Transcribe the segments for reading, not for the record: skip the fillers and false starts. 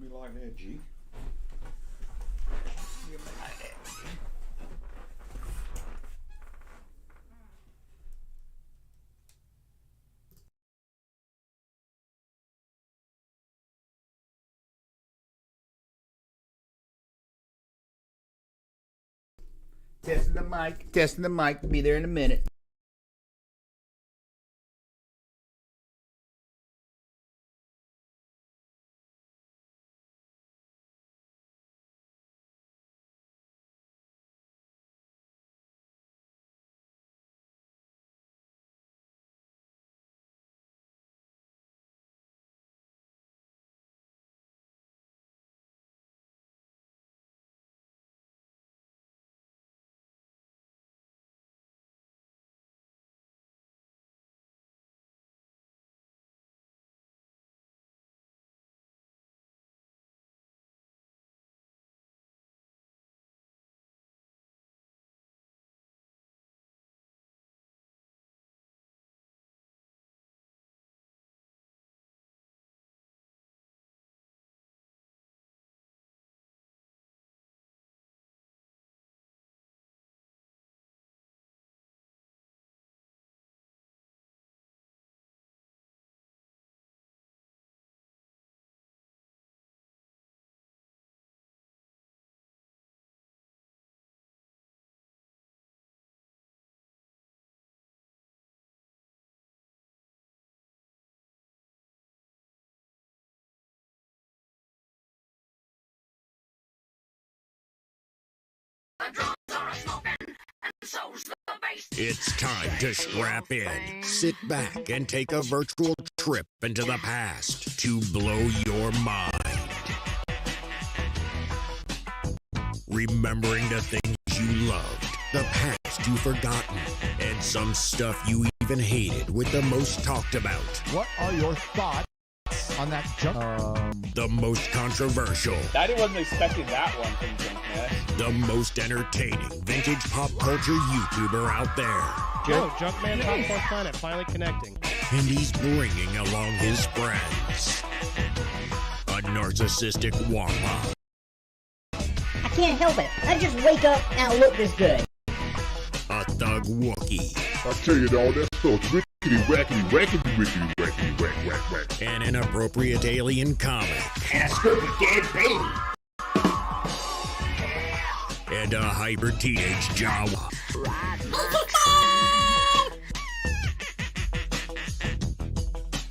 me like that, G. Give me like that, G. Testing the mic. Testing the mic. Be there in a minute. It's time to strap in, sit back, and take a virtual trip into the past to blow your mind. Remembering the things you loved, the past you've forgotten, and some stuff you even hated with the most talked about. What are your thoughts on that junk? The most controversial. I wasn't expecting that one from Junkman. The most entertaining vintage pop culture YouTuber out there. Yo, Junkman Top 4 Planet finally connecting. And he's bringing along his friends. A narcissistic wampa. I can't help it. I just wake up and I look this good. A thug Wookiee. I'll tell you all that stuff. Rickety, wackety, wackety, rickety, wackety, whack, whack, whack. An inappropriate alien comic. And a stupid dead baby. And a hyper teenage Jawa.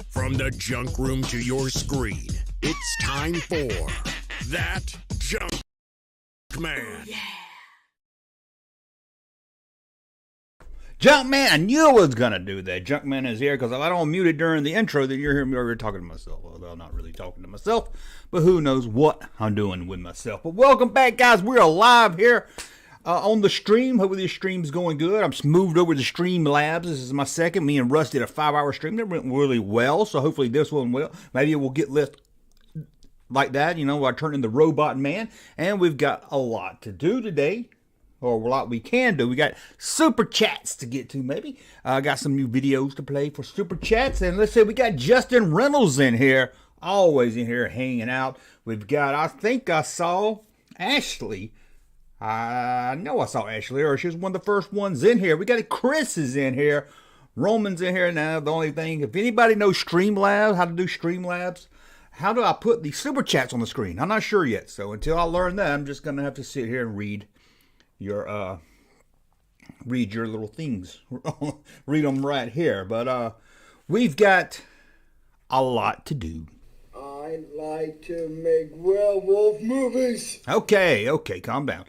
From the junk room to your screen, it's time for That Junk Man. Junkman, I knew I was going to do that. Junkman is here because if I don't mute it during the intro, then you're hearing me over talking to myself. Although I'm not really talking to myself, but who knows what I'm doing with myself. But welcome back, guys. We're live here on the stream. Hopefully this stream's going good. I'm moved over to Stream Labs. This is my second. Me and Russ did a 5-hour stream. That went really well, so hopefully this one will. Maybe it will get lit like that, you know, I turn into Robot Man. And we've got a lot to do today. Or a lot we can do. We got super chats to get to, maybe. Got some new videos to play for super chats. And let's say we got Justin Reynolds in here. Always in here hanging out. We've got, I think I saw Ashley. I know I saw Ashley, or she was one of the first ones in here. We got Chris is in here. Roman's in here now. The only thing, if anybody knows Streamlabs, how to do Streamlabs, how do I put the super chats on the screen? I'm not sure yet. So until I learn that, I'm just going to have to sit here and read your little things. Read them right here. But we've got a lot to do. I like to make werewolf movies. Okay, calm down.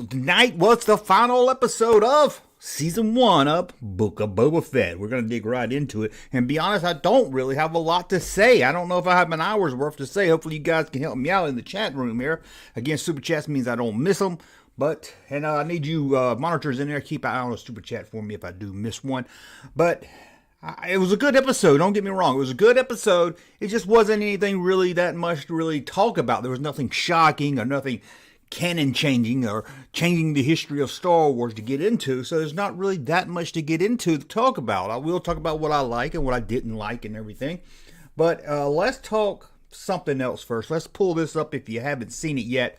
Tonight was the final episode of Season 1 of Book of Boba Fett. We're going to dig right into it. And be honest, I don't really have a lot to say. I don't know if I have an hour's worth to say. Hopefully you guys can help me out in the chat room here. Again, super chats means I don't miss them. But, and I need you monitors in there. Keep an eye on a super chat for me if I do miss one. But it was a good episode. Don't get me wrong. It was a good episode. It just wasn't anything really that much to really talk about. There was nothing shocking or nothing canon changing or changing the history of Star Wars to get into. So there's not really that much to get into to talk about. I will talk about what I like and what I didn't like and everything. But let's talk something else first. Let's pull this up if you haven't seen it yet.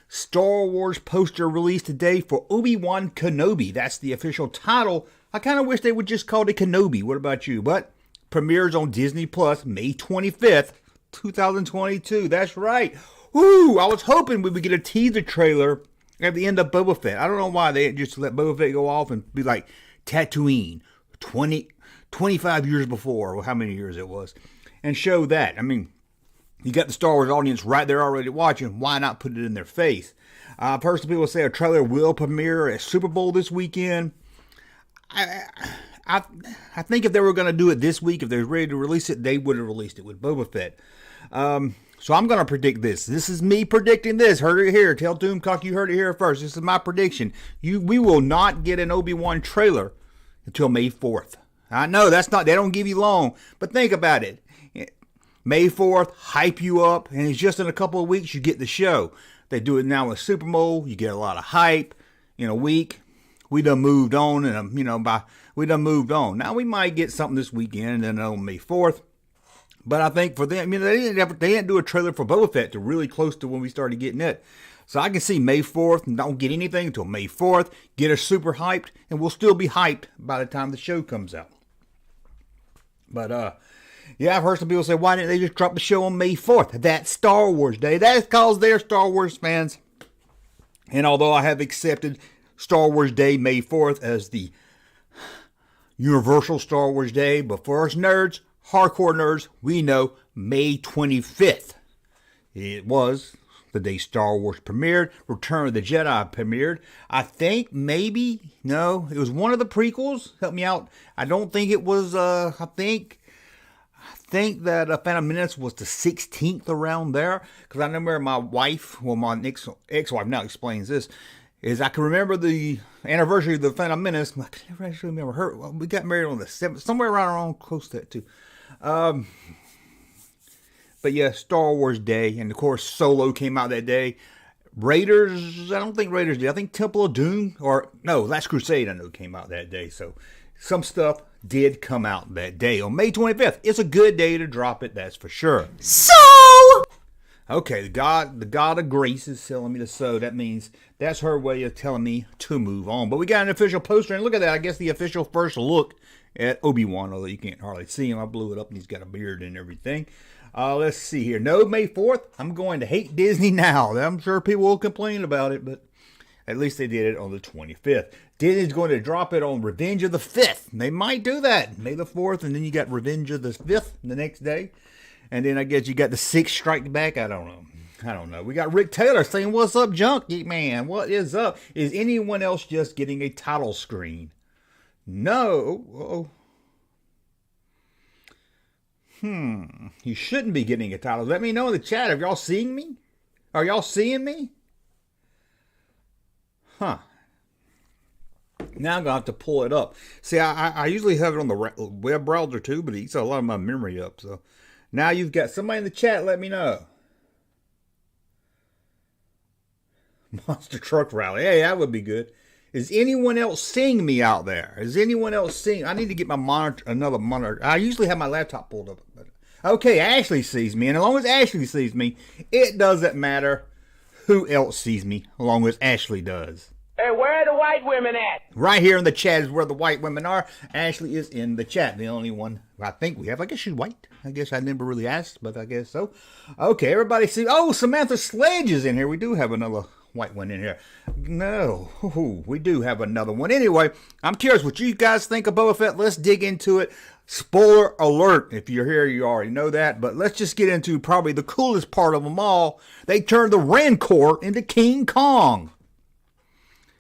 Star Wars poster released today for Obi-Wan Kenobi. That's the official title. I kind of wish they would just call it Kenobi. What about you? But premieres on Disney Plus May 25th, 2022. That's right. Woo! I was hoping we would get a teaser trailer at the end of Boba Fett. I don't know why they just let Boba Fett go off and be like Tatooine 25 years before, or how many years it was, and show that. I mean, you got the Star Wars audience right there already watching. Why not put it in their face? Personally, people say a trailer will premiere at Super Bowl this weekend. I think if they were going to do it this week, if they were ready to release it, they would have released it with Boba Fett. So I'm going to predict this. This is me predicting this. Heard it here. Tell Doomcock you heard it here first. This is my prediction. We will not get an Obi-Wan trailer until May 4th. I know they don't give you long, but think about it. May 4th, hype you up, and it's just in a couple of weeks you get the show. They do it now with Super Bowl. You get a lot of hype in a week. We done moved on, and we done moved on. Now we might get something this weekend, and then on May 4th. But I think for them, they didn't do a trailer for Boba Fett till really close to when we started getting it. So I can see May 4th, and don't get anything until May 4th. Get us super hyped, and we'll still be hyped by the time the show comes out. But yeah, I've heard some people say, why didn't they just drop the show on May 4th? That's Star Wars Day. That's because they're Star Wars fans. And although I have accepted Star Wars Day, May 4th, as the universal Star Wars Day, but for us nerds, hardcore nerds, we know May 25th. It was the day Star Wars premiered. Return of the Jedi premiered. I think it was one of the prequels. Help me out. I don't think it was, I think that Phantom Menace was the 16th around there. Because I remember my wife, my ex-wife now explains this, is I can remember the anniversary of the Phantom Menace. I can never actually remember her. Well, we got married on the 7th, somewhere around close to that too. But yeah, Star Wars Day, and of course Solo came out that day. Raiders, I don't think Raiders did. I think Temple of Doom, Last Crusade I know came out that day. So some stuff did come out that day on May 25th. It's a good day to drop it, that's for sure. So okay, the God of Grace is telling me to sow. That means that's her way of telling me to move on. But we got an official poster, and look at that. I guess the official first look at Obi-Wan, although you can't hardly see him. I blew it up, and he's got a beard and everything. Let's see here. No, May 4th, I'm going to hate Disney now. I'm sure people will complain about it, but at least they did it on the 25th. Disney's going to drop it on Revenge of the 5th. They might do that. May the 4th, and then you got Revenge of the 5th the next day. And then I guess you got the 6th Strike Back. I don't know. We got Rick Taylor saying, "What's up, Junkie Man? What is up? Is anyone else just getting a title screen?" No. You shouldn't be getting a title. Let me know in the chat. Have y'all seeing me? Are y'all seeing me? Now I'm going to have to pull it up. See, I usually have it on the web browser too, but it eats a lot of my memory up. So now you've got somebody in the chat. Let me know. Monster Truck Rally. Hey, that would be good. Is anyone else seeing me out there? Is anyone else seeing? I need to get my monitor, another monitor. I usually have my laptop pulled up. Okay, Ashley sees me. And as long as Ashley sees me, it doesn't matter who else sees me, as long as Ashley does. Hey, where are the white women at? Right here in the chat is where the white women are. Ashley is in the chat. The only one I think we have. I guess she's white. I guess I never really asked, but I guess so. Okay, everybody see. Oh, Samantha Sledge is in here. We do have another white one in here. No, we do have another one. Anyway, I'm curious what you guys think of Boba Fett. Let's dig into it. Spoiler alert. If you're here, you already know that. But let's just get into probably the coolest part of them all. They turned the Rancor into King Kong.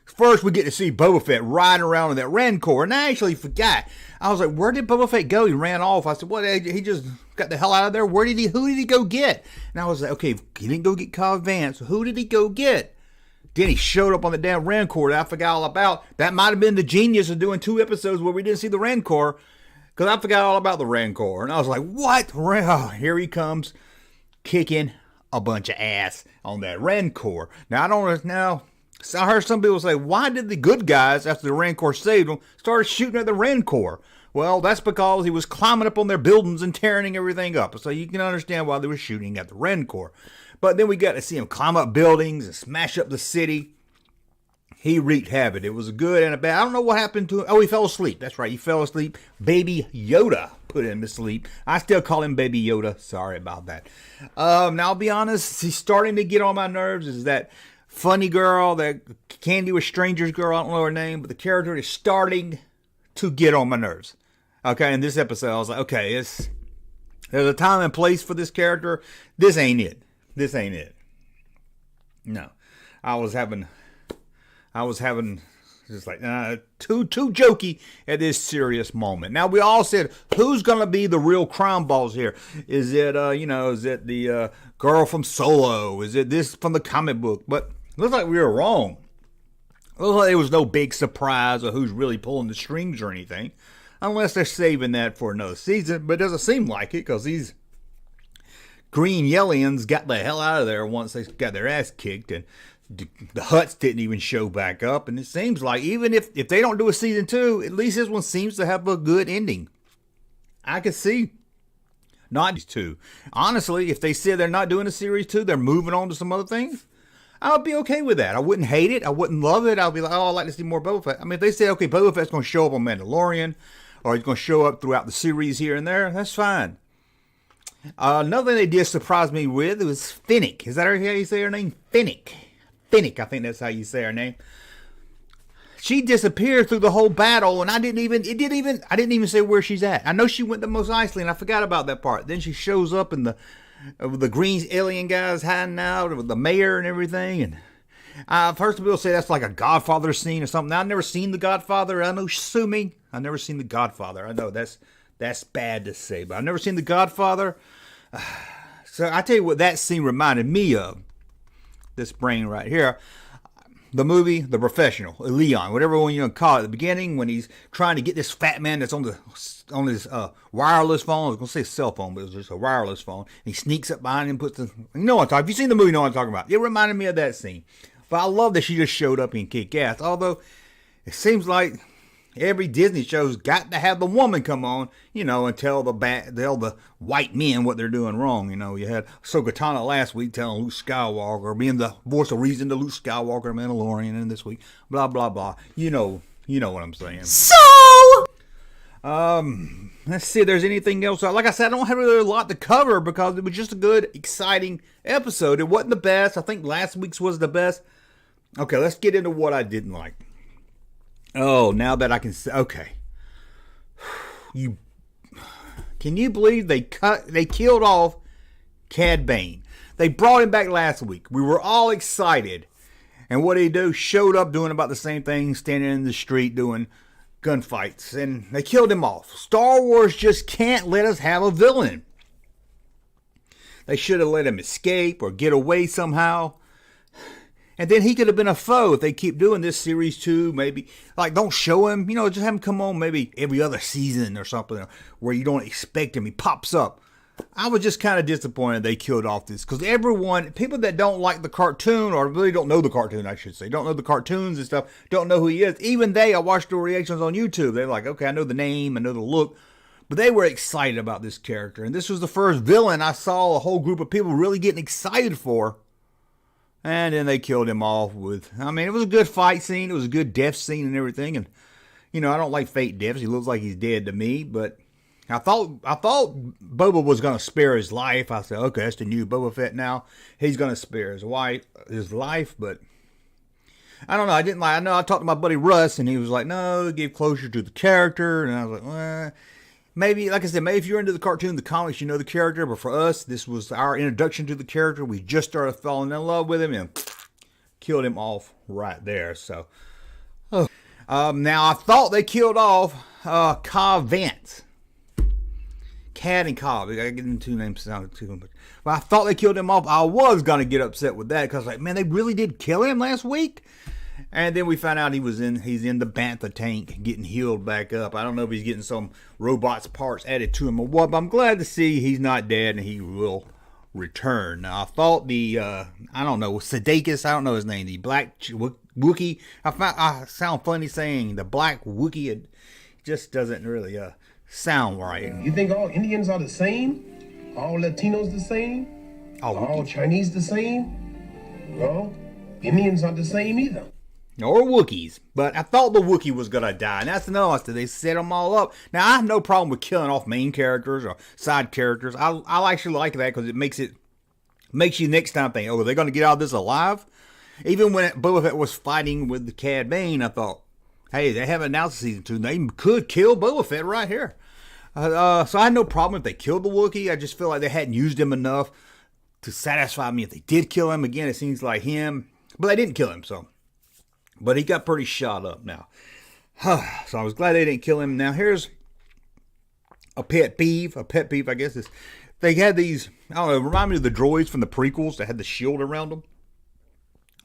First, we get to see Boba Fett riding around in that Rancor. And I actually forgot. I was like, where did Boba Fett go? He ran off. I said, what? He just got the hell out of there? Who did he go get? And I was like, okay, he didn't go get Cobb Vanth. So who did he go get? Then he showed up on the damn Rancor that I forgot all about. That might have been the genius of doing 2 episodes where we didn't see the Rancor, because I forgot all about the Rancor. And I was like, what? Oh, here he comes, kicking a bunch of ass on that Rancor. Now, I don't know. So I heard some people say, why did the good guys, after the Rancor saved them, start shooting at the Rancor? Well, that's because he was climbing up on their buildings and tearing everything up. So you can understand why they were shooting at the Rancor. But then we got to see him climb up buildings and smash up the city. He wreaked havoc. It was a good and a bad. I don't know what happened to him. Oh, he fell asleep. That's right. He fell asleep. Baby Yoda put him to sleep. I still call him Baby Yoda. Sorry about that. Now, I'll be honest. He's starting to get on my nerves. Is that funny girl, that Candy with Strangers girl? I don't know her name, but the character is starting to get on my nerves. Okay, in this episode, I was like, okay, there's a time and place for this character. This ain't it. This ain't it. No. I was having just like too jokey at this serious moment. Now we all said, who's gonna be the real crime boss here? Is it is it the girl from Solo? Is it this from the comic book? But it looks like we were wrong. It looks like there was no big surprise of who's really pulling the strings or anything, unless they're saving that for another season. But it doesn't seem like it, because these green Yellians got the hell out of there once they got their ass kicked, and the Hutts didn't even show back up. And it seems like even if they don't do a season 2, at least this one seems to have a good ending. I could see not these two. Honestly, if they said they're not doing a series 2, they're moving on to some other things, I would be okay with that. I wouldn't hate it. I wouldn't love it. I'd be like, oh, I'd like to see more Boba Fett. I mean, if they say, okay, Boba Fett's going to show up on Mandalorian, or he's going to show up throughout the series here and there, that's fine. Another thing they did surprise me with was Fennec. Is that how you say her name? Fennec. Fennec, I think that's how you say her name. She disappeared through the whole battle, and I didn't even say where she's at. I know she went to Mos Eisley, and I forgot about that part. Then she shows up in the green alien guys hiding out with the mayor and everything. And I've heard some people say that's like a Godfather scene or something. Now, I've never seen The Godfather. I know, sue me. I've never seen The Godfather. I know that's bad to say, but I've never seen The Godfather. So I tell you what that scene reminded me of. This brain right here. The movie The Professional, Leon, whatever one you want to call it. At the beginning, when he's trying to get this fat man that's on his wireless phone. I was going to say cell phone, but it was just a wireless phone. And he sneaks up behind him, you know what I'm talking. If you've seen the movie, you know what I'm talking about. It reminded me of that scene. But I love that she just showed up and kicked ass. Although it seems like every Disney show's got to have the woman come on, and tell the white men what they're doing wrong. You had Ahsoka Tano last week telling Luke Skywalker, being the voice of reason to Luke Skywalker, Mandalorian, and this week, blah, blah, blah. You know what I'm saying. So, let's see if there's anything else. Like I said, I don't have really a lot to cover because it was just a good, exciting episode. It wasn't the best. I think last week's was the best. Okay, let's get into what I didn't like. Oh, now that I can say, okay. Can you believe they killed off Cad Bane? They brought him back last week. We were all excited. And what did he do? Showed up doing about the same thing, standing in the street doing gunfights. And they killed him off. Star Wars just can't let us have a villain. They should have let him escape or get away somehow. And then he could have been a foe if they keep doing this series 2, maybe. Like, don't show him, just have him come on maybe every other season or something where you don't expect him. He pops up. I was just kind of disappointed they killed off this. Because people that don't like the cartoon, or really don't know the cartoon, I should say, don't know the cartoons and stuff, don't know who he is. Even I watched the reactions on YouTube. They're like, okay, I know the name, I know the look. But they were excited about this character. And this was the first villain I saw a whole group of people really getting excited for. And then they killed him off with, it was a good fight scene. It was a good death scene and everything. And, I don't like fake deaths. He looks like he's dead to me. But I thought Boba was going to spare his life. I said, okay, that's the new Boba Fett now. He's going to spare his life. But I don't know. I know I talked to my buddy Russ, and he was like, no, give closure to the character. And I was like, well, maybe, like I said, maybe if you're into the cartoon, the comics, you know the character. But for us, this was our introduction to the character. We just started falling in love with him and killed him off right there. So, now I thought they killed off Cobb Vanth. Cad and Cobb. I gotta get them two names sounded too much. But I thought they killed him off. I was gonna get upset with that because, man, they really did kill him last week. And then we found out he's in the Bantha tank getting healed back up. I don't know if he's getting some robot's parts added to him or what, but I'm glad to see he's not dead and he will return. Now, I thought Sudeikis, I don't know his name, the black Wookiee. I sound funny saying the black Wookiee. just doesn't really sound right. You think all Indians are the same? All Latinos the same? All Chinese the same? No, Indians aren't the same either. Or Wookiees. But I thought the Wookiee was going to die. And that's another one. They set them all up. Now, I have no problem with killing off main characters or side characters. I actually like that because it makes you next time think, oh, are they going to get out of this alive? Even when Boba Fett was fighting with the Cad Bane, I thought, hey, they haven't announced season 2. They could kill Boba Fett right here. So I had no problem if they killed the Wookiee. I just feel like they hadn't used him enough to satisfy me if they did kill him. Again, it seems like him. But they didn't kill him, so. But he got pretty shot up now. So I was glad they didn't kill him. Now here's a pet peeve. A pet peeve, I guess, is they had these, I don't know, remind me of the droids from the prequels that had the shield around them.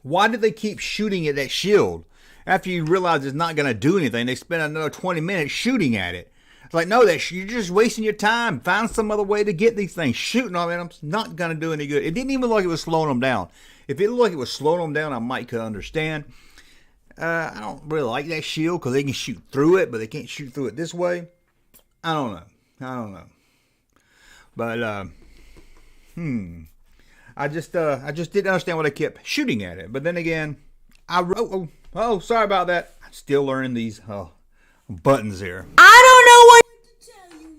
Why did they keep shooting at that shield? After you realize it's not going to do anything, they spend another 20 minutes shooting at it. It's like, no, you're just wasting your time. Find some other way to get these things. Shooting on them, it's not going to do any good. It didn't even look like it was slowing them down. If it looked like it was slowing them down, I might could understand. I don't really like that shield because they can shoot through it, but they can't shoot through it this way. I don't know. But I just didn't understand why they kept shooting at it. But then again, sorry about that. I'm still learning these buttons here. I don't know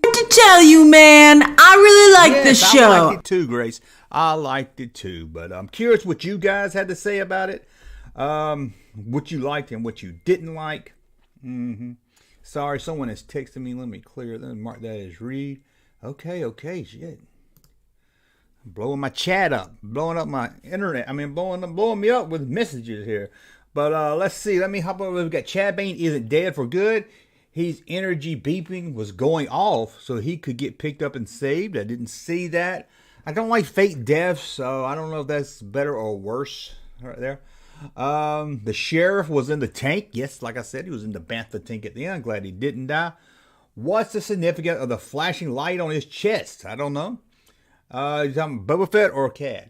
what to tell you, man. I really like this show. I liked it too, Grace. I liked it too. But I'm curious what you guys had to say about it. What you liked and what you didn't like. Sorry, someone is texting me. Let me clear. Let me mark that as read. Okay, shit. I'm blowing my chat up, blowing up my internet. I mean, blowing me up with messages here. But let's see. Let me hop over. We've got Chad Bane isn't dead for good. His energy beeping was going off, so he could get picked up and saved. I didn't see that. I don't like fake deaths, so I don't know if that's better or worse right there. The sheriff was in the tank. Yes, like I said, he was in the bantha tank at the end. I'm glad he didn't die. What's the significance of the flashing light on his chest? I don't know. You talking Boba Fett or Cad?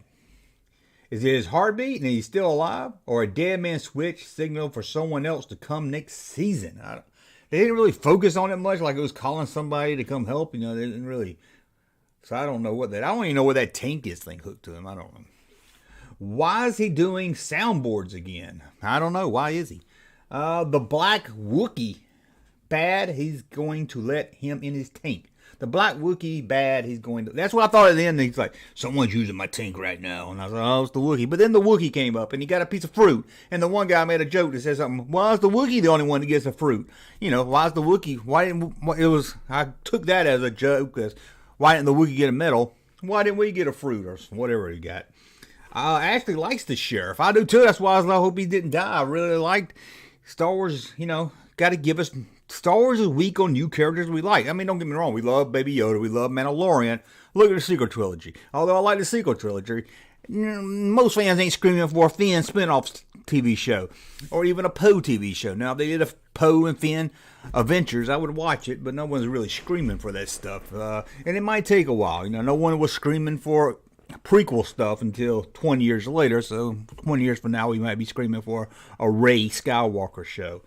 Is it his heartbeat and he's still alive? Or a dead man switch signal for someone else to come next season? They didn't really focus on it much, like it was calling somebody to come help. They didn't really. So I don't know what that. I don't even know where that tank is thing hooked to him. I don't know. Why is he doing soundboards again? I don't know. Why is he? The Black Wookiee bad. He's going to let him in his tank. The Black Wookiee bad. He's going to. That's what I thought at the end. He's like, someone's using my tank right now. And I was like, oh, it's the Wookiee. But then the Wookiee came up and he got a piece of fruit. And the one guy made a joke that said something. Why is the Wookiee the only one that gets a fruit? Why is the Wookiee? Why didn't it was? I took that as a joke. As why didn't the Wookiee get a medal? Why didn't we get a fruit or whatever he got? Actually likes the sheriff. I do too. That's why I hope he didn't die. I really liked Star Wars. Got to give us. Star Wars is weak on new characters we like. I mean, don't get me wrong. We love Baby Yoda. We love Mandalorian. Look at the sequel trilogy. Although I like the sequel trilogy, most fans ain't screaming for a Finn spinoff TV show or even a Poe TV show. Now, if they did a Poe and Finn Adventures, I would watch it, but no one's really screaming for that stuff. And it might take a while. No one was screaming for prequel stuff until 20 years later. So 20 years from now, we might be screaming for a Rey Skywalker show.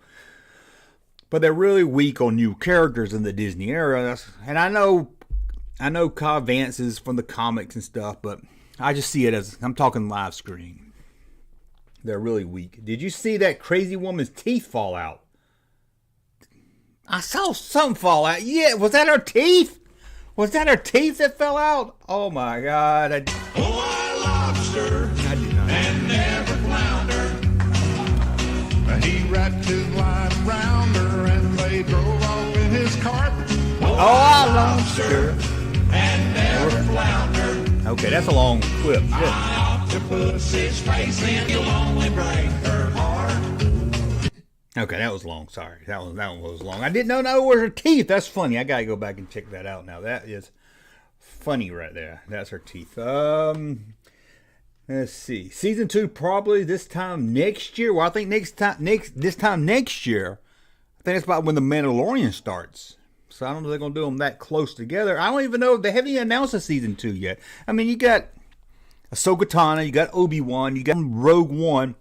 But they're really weak on new characters in the Disney era. And I know Cobb Vance is from the comics and stuff, but I just see it as, I'm talking live screen. They're really weak. Did you see that crazy woman's teeth fall out? I saw some fall out. Yeah, was that her teeth? Was that her teeth that fell out? Oh my God. Lobster I did not. and never flounder. He wrapped his line around her and they drove off in his cart. Lobster and never flounder. Okay, that's a long clip. Good. Octopus his face and you'll only break her heart. Okay, that was long. Sorry, that one was long. I didn't know that was her teeth. That's funny. I gotta go back and check that out now. That is funny right there. That's her teeth. Let's see. Season 2 probably this time next year. Well, I think this time next year. I think it's about when the Mandalorian starts. So I don't know if they're gonna do them that close together. I don't even know if they haven't even announced a season 2 yet. I mean, you got Ahsoka Tano, you got Obi-Wan, you got Rogue One,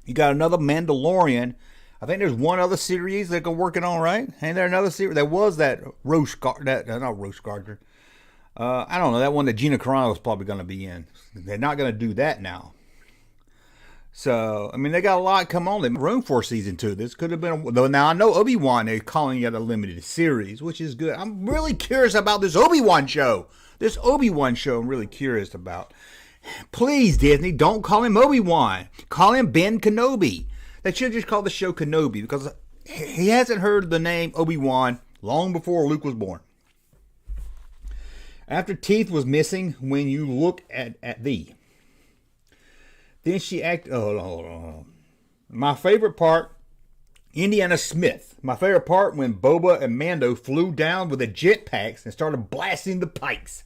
you got another Mandalorian. I think there's one other series they're working on, right? Ain't there another series? There was that not Roche Gardner. I don't know, that one that Gina Carano was probably going to be in. They're not going to do that now. So, I mean, they got a lot come on. They room for season 2. This could have been, though now I know Obi-Wan, they're calling it a limited series, which is good. I'm really curious about this Obi-Wan show. I'm really curious about. Please, Disney, don't call him Obi-Wan. Call him Ben Kenobi. They should just call the show Kenobi, because he hasn't heard the name Obi-Wan long before Luke was born. After teeth was missing when you look at thee. Then she acted. Hold on. My favorite part, Indiana Smith. My favorite part when Boba and Mando flew down with the jetpacks and started blasting the pikes.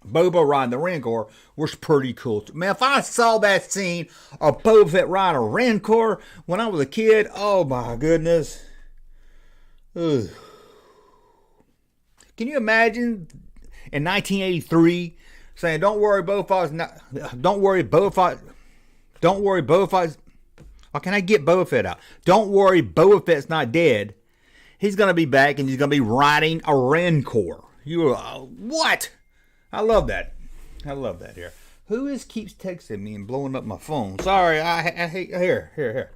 Boba riding the Rancor was pretty cool. Man, if I saw that scene of Boba Fett riding a Rancor when I was a kid, oh my goodness. Ugh. Can you imagine in 1983 saying, don't worry, Boba Fett's not, don't worry, Boba Fett's, how can I get Boba Fett out? Don't worry, Boba Fett's not dead. He's going to be back and he's going to be riding a Rancor. What? I love that. Here. Who keeps texting me and blowing up my phone? Sorry, I hate, here.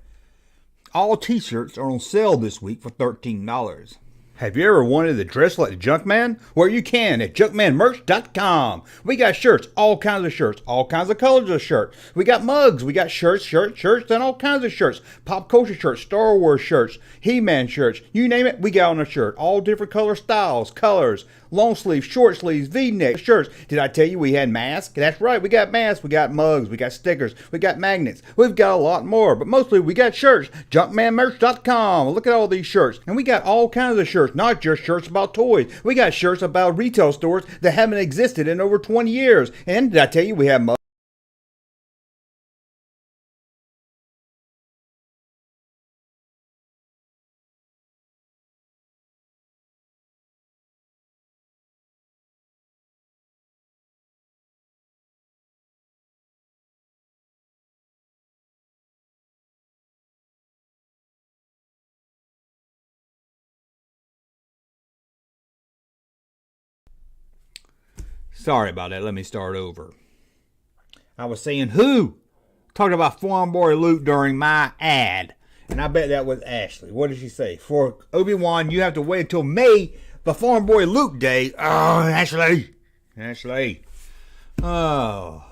All t-shirts are on sale this week for $13. Have you ever wanted to dress like the Junkman? Well, you can at junkmanmerch.com. We got shirts, all kinds of shirts, all kinds of colors of shirts. We got mugs, we got shirts, and all kinds of shirts. Pop culture shirts, Star Wars shirts, He-Man shirts, you name it, we got on a shirt. All different color styles, colors, long sleeves, short sleeves, V-neck shirts. Did I tell you we had masks? That's right, we got masks, we got mugs, we got stickers, we got magnets. We've got a lot more, but mostly we got shirts. Junkmanmerch.com. Look at all these shirts. And we got all kinds of shirts, not just shirts about toys. We got shirts about retail stores that haven't existed in over 20 years. And did I tell you we have mugs? Sorry about that. Let me start over. I was saying who talked about Farm Boy Luke during my ad. And I bet that was Ashley. What did she say? For Obi-Wan, you have to wait until May, the Farm Boy Luke day. Oh, Ashley. Oh.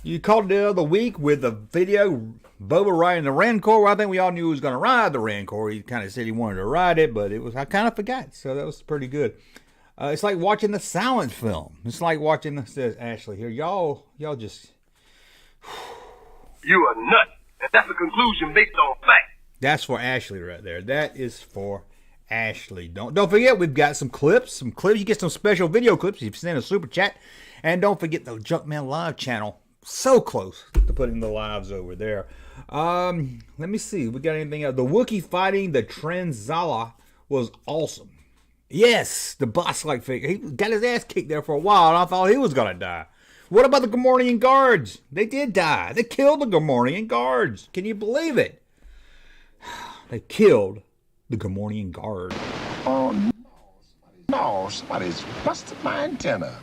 You called the other week with the video Boba riding the Rancor. I think we all knew he was going to ride the Rancor. He kind of said he wanted to ride it, but I kind of forgot. So that was pretty good. It's like watching the silent film. It's like watching, says Ashley here. Y'all just. You a nut. And that's a conclusion based on fact. That's for Ashley right there. That is for Ashley. Don't forget, we've got some clips. You get some special video clips if you send a super chat. And don't forget the Junkman Live channel. So close to putting the lives over there. Let me see. We got anything else? The Wookiee fighting the Trenzala was awesome. Yes, the boss-like figure. He got his ass kicked there for a while, and I thought he was going to die. What about the Gamorrean guards? They did die. They killed the Gamorrean guards. Can you believe it? They killed the Gamorrean guard. Oh, no. Somebody's busted my antenna.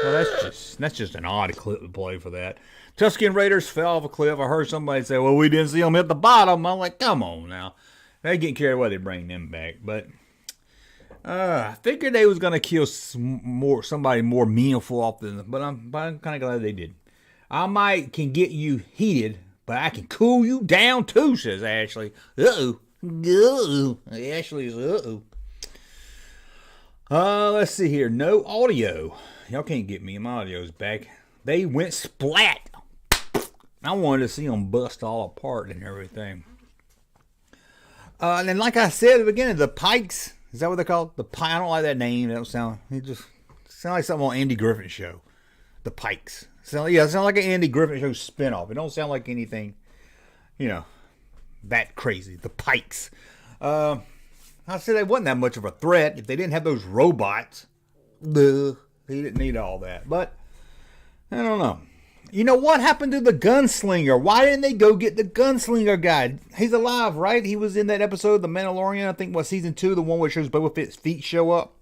Well, that's just an odd clip to play for that. Tusken Raiders fell off a cliff. I heard somebody say, well, we didn't see them hit the bottom. I'm like, come on now. They getting carried away. They bring them back. But I figured they was going to kill somebody more meaningful off than them. But I'm kind of glad they did. I can get you heated, but I can cool you down too, says Ashley. Uh-oh. Ashley's uh-oh. Let's see here. No audio. Y'all can't get me. My audio's back. They went splat. I wanted to see them bust all apart and everything. And then, like I said at the beginning, the Pikes. Is that what they're called? I don't like that name. It sound like something on Andy Griffin's show. The Pikes. It sounds like an Andy Griffin show spinoff. It don't sound like anything, that crazy. The Pikes. I said they wasn't that much of a threat if they didn't have those robots. He didn't need all that. But I don't know. You know what happened to the gunslinger? Why didn't they go get the gunslinger guy? He's alive, right? He was in that episode of The Mandalorian, I think, season 2, the one where shows Boba Fett's feet show up.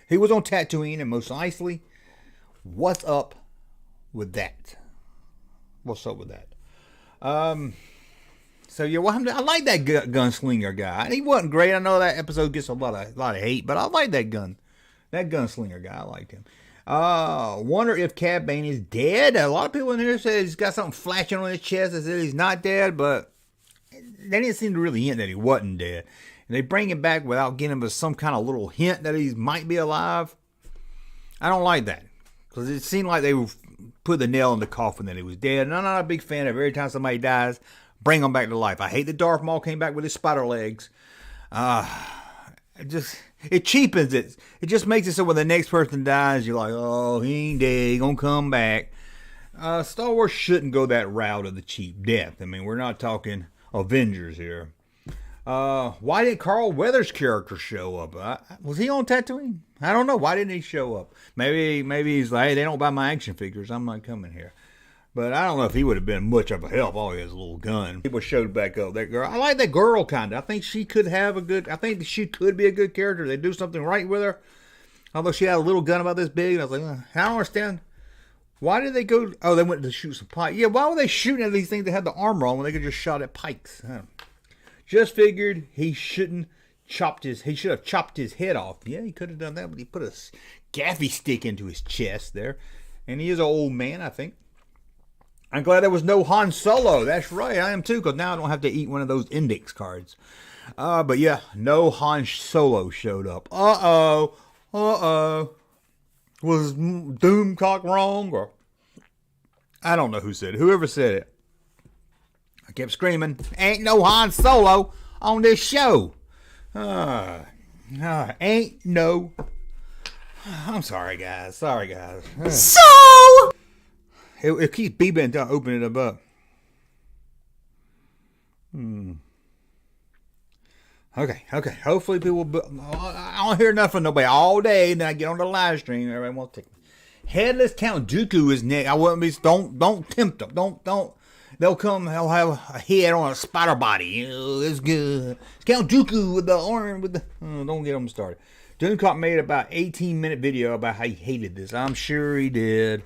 He was on Tatooine and Mos Eisley. What's up with that? What's up with that? So yeah, well, I like that gunslinger guy. He wasn't great. I know that episode gets a lot of hate, but I like that gunslinger guy. I liked him. Wonder if Cad Bane is dead. A lot of people in here say he's got something flashing on his chest that says he's not dead, but they didn't seem to really hint that he wasn't dead. And they bring him back without giving him some kind of little hint that he might be alive. I don't like that, because it seemed like they put the nail in the coffin that he was dead. And I'm not a big fan of every time somebody dies, bring them back to life. I hate that Darth Maul came back with his spider legs. It cheapens it. It just makes it so when the next person dies, you're like, oh, he ain't dead. He gonna come back. Star Wars shouldn't go that route of the cheap death. I mean, we're not talking Avengers here. Why didn't Carl Weathers' character show up? Was he on Tatooine? I don't know. Why didn't he show up? Maybe he's like, hey, they don't buy my action figures. I'm not coming here. But I don't know if he would have been much of a help. All he has a little gun. People showed back up that girl. I like that girl kind of. I think she could be a good character. They do something right with her. Although she had a little gun about this big. And I was like, I don't understand. Why did they go? Oh, they went to shoot some pikes. Yeah, why were they shooting at these things that had the armor on when they could just shot at pikes? Just figured he should have chopped his head off. Yeah, he could have done that, but he put a gaffy stick into his chest there. And he is an old man, I think. I'm glad there was no Han Solo. That's right, I am too, because now I don't have to eat one of those index cards. But yeah, no Han Solo showed up. Uh-oh. Was Doomcock wrong? Or I don't know who said it. Whoever said it. I kept screaming, ain't no Han Solo on this show. Ain't no. I'm sorry, guys. So It keeps beeping until I open it up. Okay. Hopefully people. I don't hear enough from nobody all day. And then I get on the live stream. Everybody wants to. Headless Count Dooku is next. I wouldn't be. Don't tempt them. Don't. They'll come. They'll have a head on a spider body. It's good. Count Dooku with the orange. Don't get them started. Doomcock made about 18-minute video about how he hated this. I'm sure he did.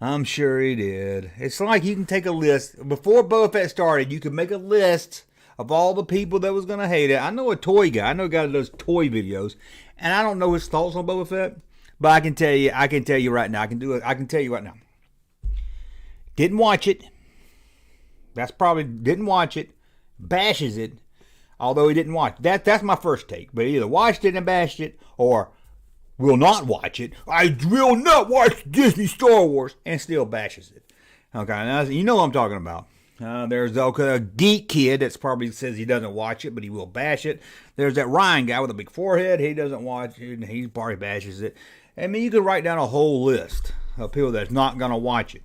It's like you can take a list. Before Boba Fett started, you could make a list of all the people that was going to hate it. I know a toy guy. I know a guy that does toy videos. And I don't know his thoughts on Boba Fett. But I can tell you right now. I can tell you right now. Didn't watch it. Didn't watch it. Bashes it. Although he didn't watch it. That's my first take. But either watched it and bashed it, or will not watch it. I will not watch Disney Star Wars, and still bashes it. Okay, now you know what I'm talking about. There's a geek kid that probably says he doesn't watch it, but he will bash it. There's that Ryan guy with a big forehead. He doesn't watch it, and he probably bashes it. I mean, you could write down a whole list of people that's not going to watch it.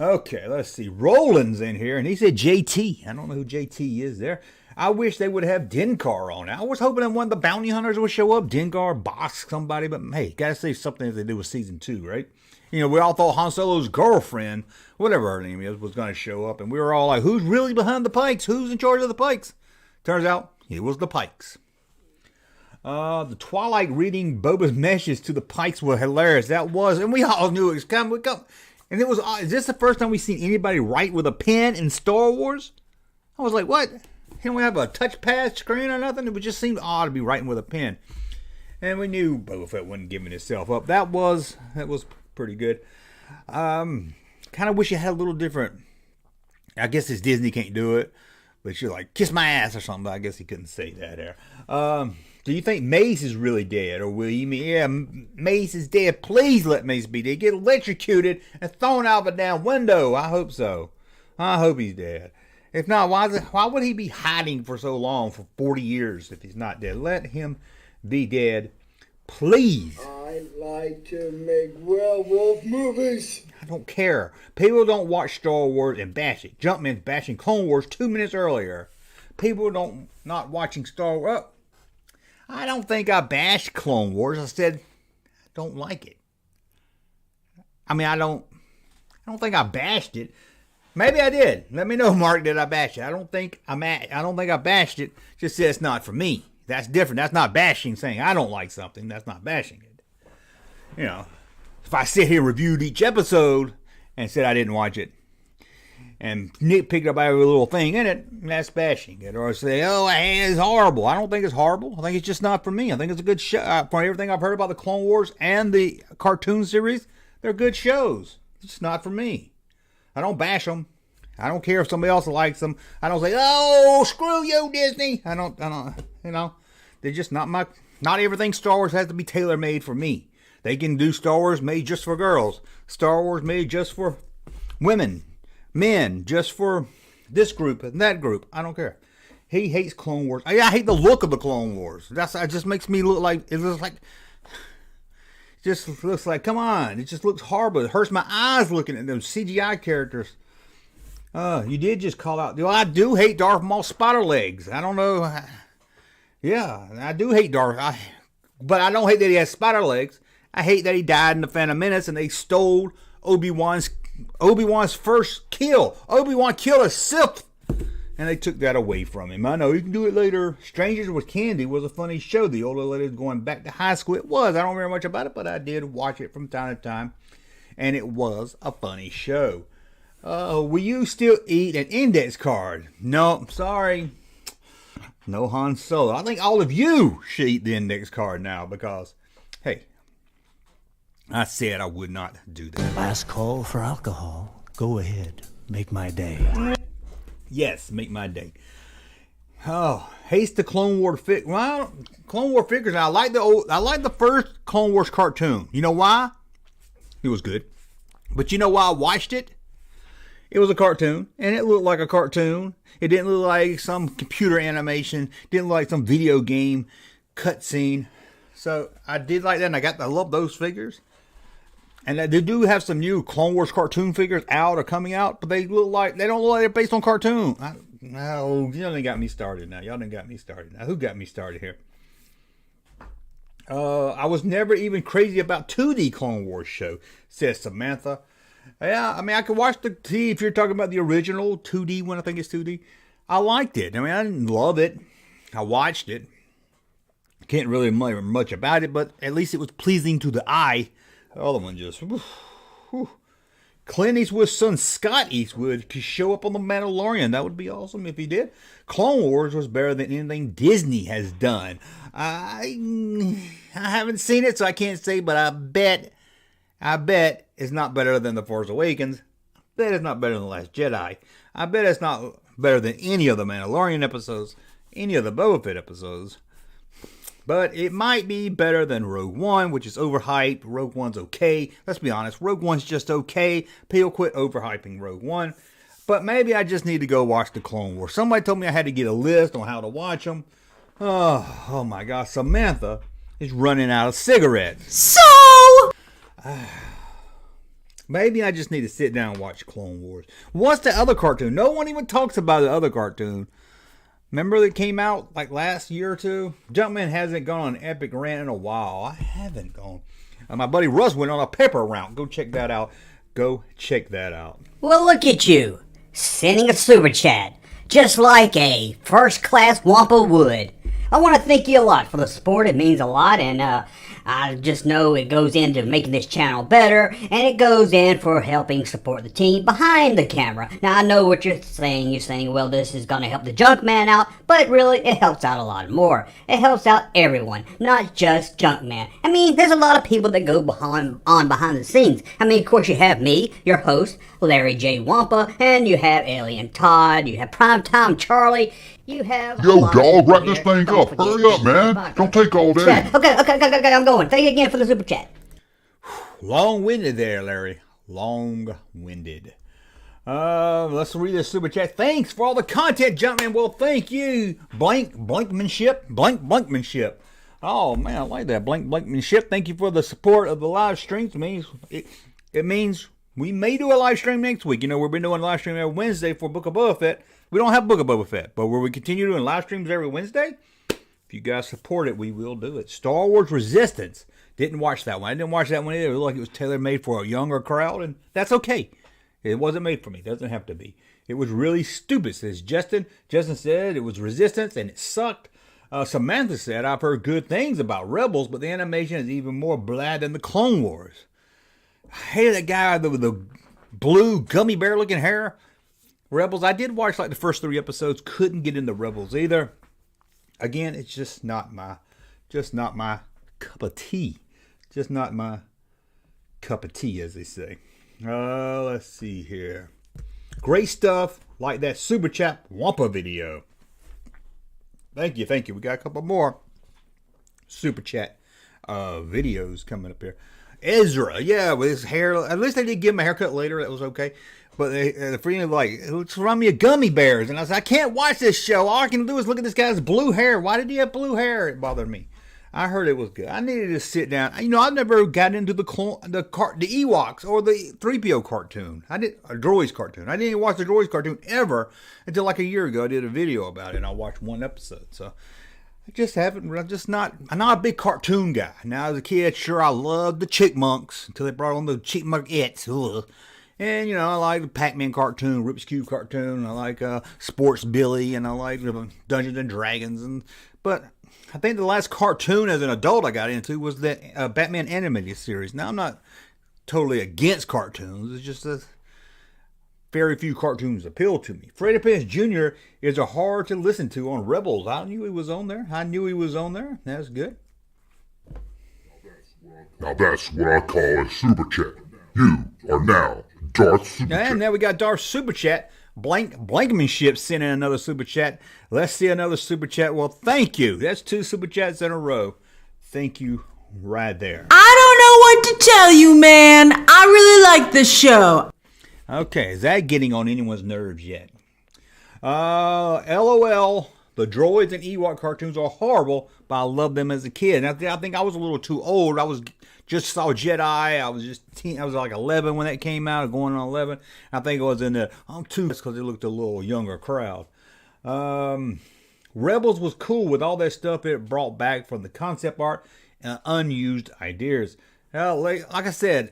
Okay, let's see. Roland's in here, and he said JT. I don't know who JT is there. I wish they would have Dengar on. I was hoping that one of the bounty hunters would show up. Dengar, Bosk, somebody. But hey, gotta say something if they do with season 2, right? You know, we all thought Han Solo's girlfriend, whatever her name is, was going to show up. And we were all like, who's really behind the Pikes? Who's in charge of the Pikes? Turns out, it was the Pikes. The Twilight reading Boba's message to the Pikes was hilarious. That was, and we all knew it was coming. And it was, is this the first time we've seen anybody write with a pen in Star Wars? I was like, what? Didn't we have a touchpad screen or nothing? It would just seem odd to be writing with a pen. And we knew Boba Fett wasn't giving himself up. That was pretty good. Kind of wish it had a little different. I guess it's Disney can't do it. But you're like, kiss my ass or something. But I guess he couldn't say that there. Do you think Mace is really dead? Or will you mean, yeah, Mace is dead. Please let Mace be dead. Get electrocuted and thrown out of a damn window. I hope so. I hope he's dead. If not, why would he be hiding for so long, for 40 years, if he's not dead? Let him be dead, please. I like to make werewolf movies. I don't care. People don't watch Star Wars and bash it. Jumpman's bashing Clone Wars 2 minutes earlier. People not watching Star Wars. Oh, I don't think I bashed Clone Wars. I said I don't like it. I mean, I don't. I don't think I bashed it. Maybe I did. Let me know, Mark, did I bash it? I don't think I bashed it. Just said it's not for me. That's different. That's not bashing, saying I don't like something. That's not bashing it. You know, if I sit here and reviewed each episode and said I didn't watch it and nitpicked up every little thing in it, that's bashing it. Or say, oh, it's horrible. I don't think it's horrible. I think it's just not for me. I think it's a good show. From everything I've heard about the Clone Wars and the cartoon series, they're good shows. It's just not for me. I don't bash them. I don't care if somebody else likes them. I don't say, oh, screw you, Disney. I don't, you know, they're just not everything Star Wars has to be tailor-made for me. They can do Star Wars made just for girls. Star Wars made just for women, men, just for this group and that group. I don't care. He hates Clone Wars. I hate the look of the Clone Wars. It just makes me look like, just looks like, come on. It just looks horrible. It hurts my eyes looking at those CGI characters. You did just call out. Well, I do hate Darth Maul's spider legs. I don't know. Yeah, I do hate Darth. But I don't hate that he has spider legs. I hate that he died in the Phantom Menace and they stole Obi-Wan's first kill. Obi-Wan killed a Sith. And they took that away from him. I know, you can do it later. Strangers with Candy was a funny show. The older lady was going back to high school. It was. I don't remember much about it, but I did watch it from time to time. And it was a funny show. Will you still eat an index card? No, sorry. No Han Solo. I think all of you should eat the index card now because, hey, I said I would not do that. Last call for alcohol. Go ahead. Make my day. Yes, make my day. Oh, hates the Clone War figures. Well, Clone War figures. I like the first Clone Wars cartoon. You know why? It was good. But you know why I watched it? It was a cartoon, and it looked like a cartoon. It didn't look like some computer animation. Didn't look like some video game cutscene. So I did like that, and I love those figures. And they do have some new Clone Wars cartoon figures out or coming out, but they don't look like they're based on cartoon. No, y'all done got me started now. Y'all done got me started now. Who got me started here? I was never even crazy about 2D Clone Wars show, says Samantha. Yeah, I mean, I could watch if you're talking about the original 2D one, I think it's 2D. I liked it. I mean, I didn't love it. I watched it. Can't really remember much about it, but at least it was pleasing to the eye. The other one just... Whew. Clint Eastwood's son Scott Eastwood could show up on The Mandalorian. That would be awesome if he did. Clone Wars was better than anything Disney has done. I haven't seen it, so I can't say, but I bet it's not better than The Force Awakens. I bet it's not better than The Last Jedi. I bet it's not better than any of the Mandalorian episodes, any of the Boba Fett episodes. But it might be better than Rogue One, which is overhyped. Rogue One's okay. Let's be honest. Rogue One's just okay. People quit overhyping Rogue One. But maybe I just need to go watch the Clone Wars. Somebody told me I had to get a list on how to watch them. Oh my gosh. Samantha is running out of cigarettes. So... Maybe I just need to sit down and watch Clone Wars. What's the other cartoon? No one even talks about the other cartoon. Remember that came out like last year or two? Junkman hasn't gone on an epic rant in a while. I haven't gone. My buddy Russ went on a pepper rant. Go check that out. Well, look at you. Sending a super chat. Just like a first-class Wampa would. I want to thank you a lot for the support. It means a lot, and I just know it goes into making this channel better, and it goes in for helping support the team behind the camera. Now, I know what you're saying. You're saying, well, this is going to help the Junkman out, but really, it helps out a lot more. It helps out everyone, not just Junkman. I mean, there's a lot of people that go behind the scenes. I mean, of course, you have me, your host, Larry J. Wampa, and you have Alien Todd, you have Primetime Charlie, you have... Yo, dog, wrap this thing up. Hurry up, man. Don't take all day. Okay, I'm going. Thank you again for the super chat. Long-winded there, Larry. Long-winded. Let's read this super chat. Thanks for all the content, Jumpman. Well, thank you. Blankmanship. Oh, man, I like that. Blankmanship. Thank you for the support of the live streams. It means we may do a live stream next week. You know, we've been doing a live stream every Wednesday for Book of Boba Fett. We don't have Book of Boba Fett, but will we continue doing live streams every Wednesday? If you guys support it, we will do it. Star Wars Resistance. Didn't watch that one. I didn't watch that one either. It looked like it was tailor-made for a younger crowd, and that's okay. It wasn't made for me. It doesn't have to be. It was really stupid, says Justin. Justin said it was Resistance and it sucked. Samantha said, I've heard good things about Rebels, but the animation is even more blah than the Clone Wars. I hated that guy with the blue gummy bear looking hair. Rebels, I did watch like the first 3 episodes. Couldn't get into Rebels either. Again, it's just not my cup of tea. Just not my cup of tea, as they say. Let's see here. Great stuff, like that Super Chat Wampa video. Thank you. We got a couple more Super Chat videos coming up here. Ezra, yeah, with his hair. At least they did give him a haircut later. That was okay. But the freaking like, it's remind me of gummy bears. And I said, I can't watch this show. All I can do is look at this guy's blue hair. Why did he have blue hair? It bothered me. I heard it was good. I needed to sit down. You know, I've never got into the Ewoks or the 3PO cartoon. A Droids cartoon. I didn't even watch the Droids cartoon ever until like a year ago. I did a video about it and I watched 1 episode. So I'm not a big cartoon guy. Now as a kid, sure, I loved the Chickmunks until they brought on the Chickmunkettes. Ugh. And, you know, I like the Pac-Man cartoon, Rubik's Cube cartoon. I like Sports Billy, and I like Dungeons and Dragons. But I think the last cartoon as an adult I got into was that Batman animated series. Now, I'm not totally against cartoons. It's just that very few cartoons appeal to me. Freddie Prinze Jr. is a hard to listen to on Rebels. I knew he was on there. That's good. Now that's what I call a super chat. You are now Darth Super Chat. And now we got Darth Super Chat. Blankmanship sent in another Super Chat. Let's see another Super Chat. Well, thank you. That's 2 Super Chats in a row. Thank you right there. I don't know what to tell you, man. I really like this show. Okay, is that getting on anyone's nerves yet? LOL. The droids and Ewok cartoons are horrible, but I loved them as a kid. And I think I was a little too old. I was just saw Jedi. I was like 11 when that came out, going on 11. I think I was in the because it looked a little younger crowd. Rebels was cool with all that stuff it brought back from the concept art and unused ideas. Like I said,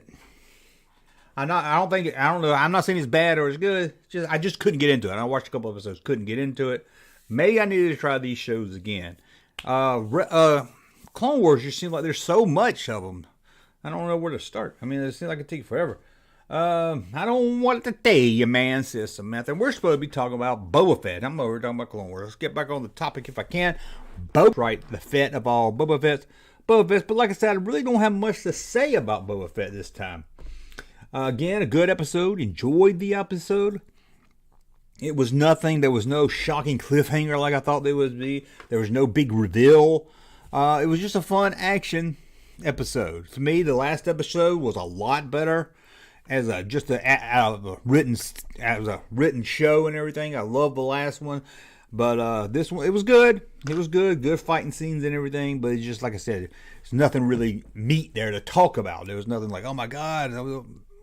I'm not saying it's bad or it's good. I just couldn't get into it. I watched a couple episodes, couldn't get into it. Maybe I needed to try these shows again. Clone Wars just seems like there's so much of them. I don't know where to start. I mean, it seems like it takes forever. I don't want to tell you, man, says Samantha. We're supposed to be talking about Boba Fett. I'm over talking about Clone Wars. Let's get back on the topic if I can. Boba, right, the Fett of all Boba Fett. But like I said, I really don't have much to say about Boba Fett this time. Again, a good episode. Enjoyed the episode. It was nothing. There was no shocking cliffhanger like I thought there would be. There was no big reveal. It was just a fun action episode. To me, the last episode was a lot better as a written show and everything. I love the last one, but this one, it was good. It was good fighting scenes and everything. But it's just like I said, there's nothing really meat there to talk about. There was nothing like, oh my god.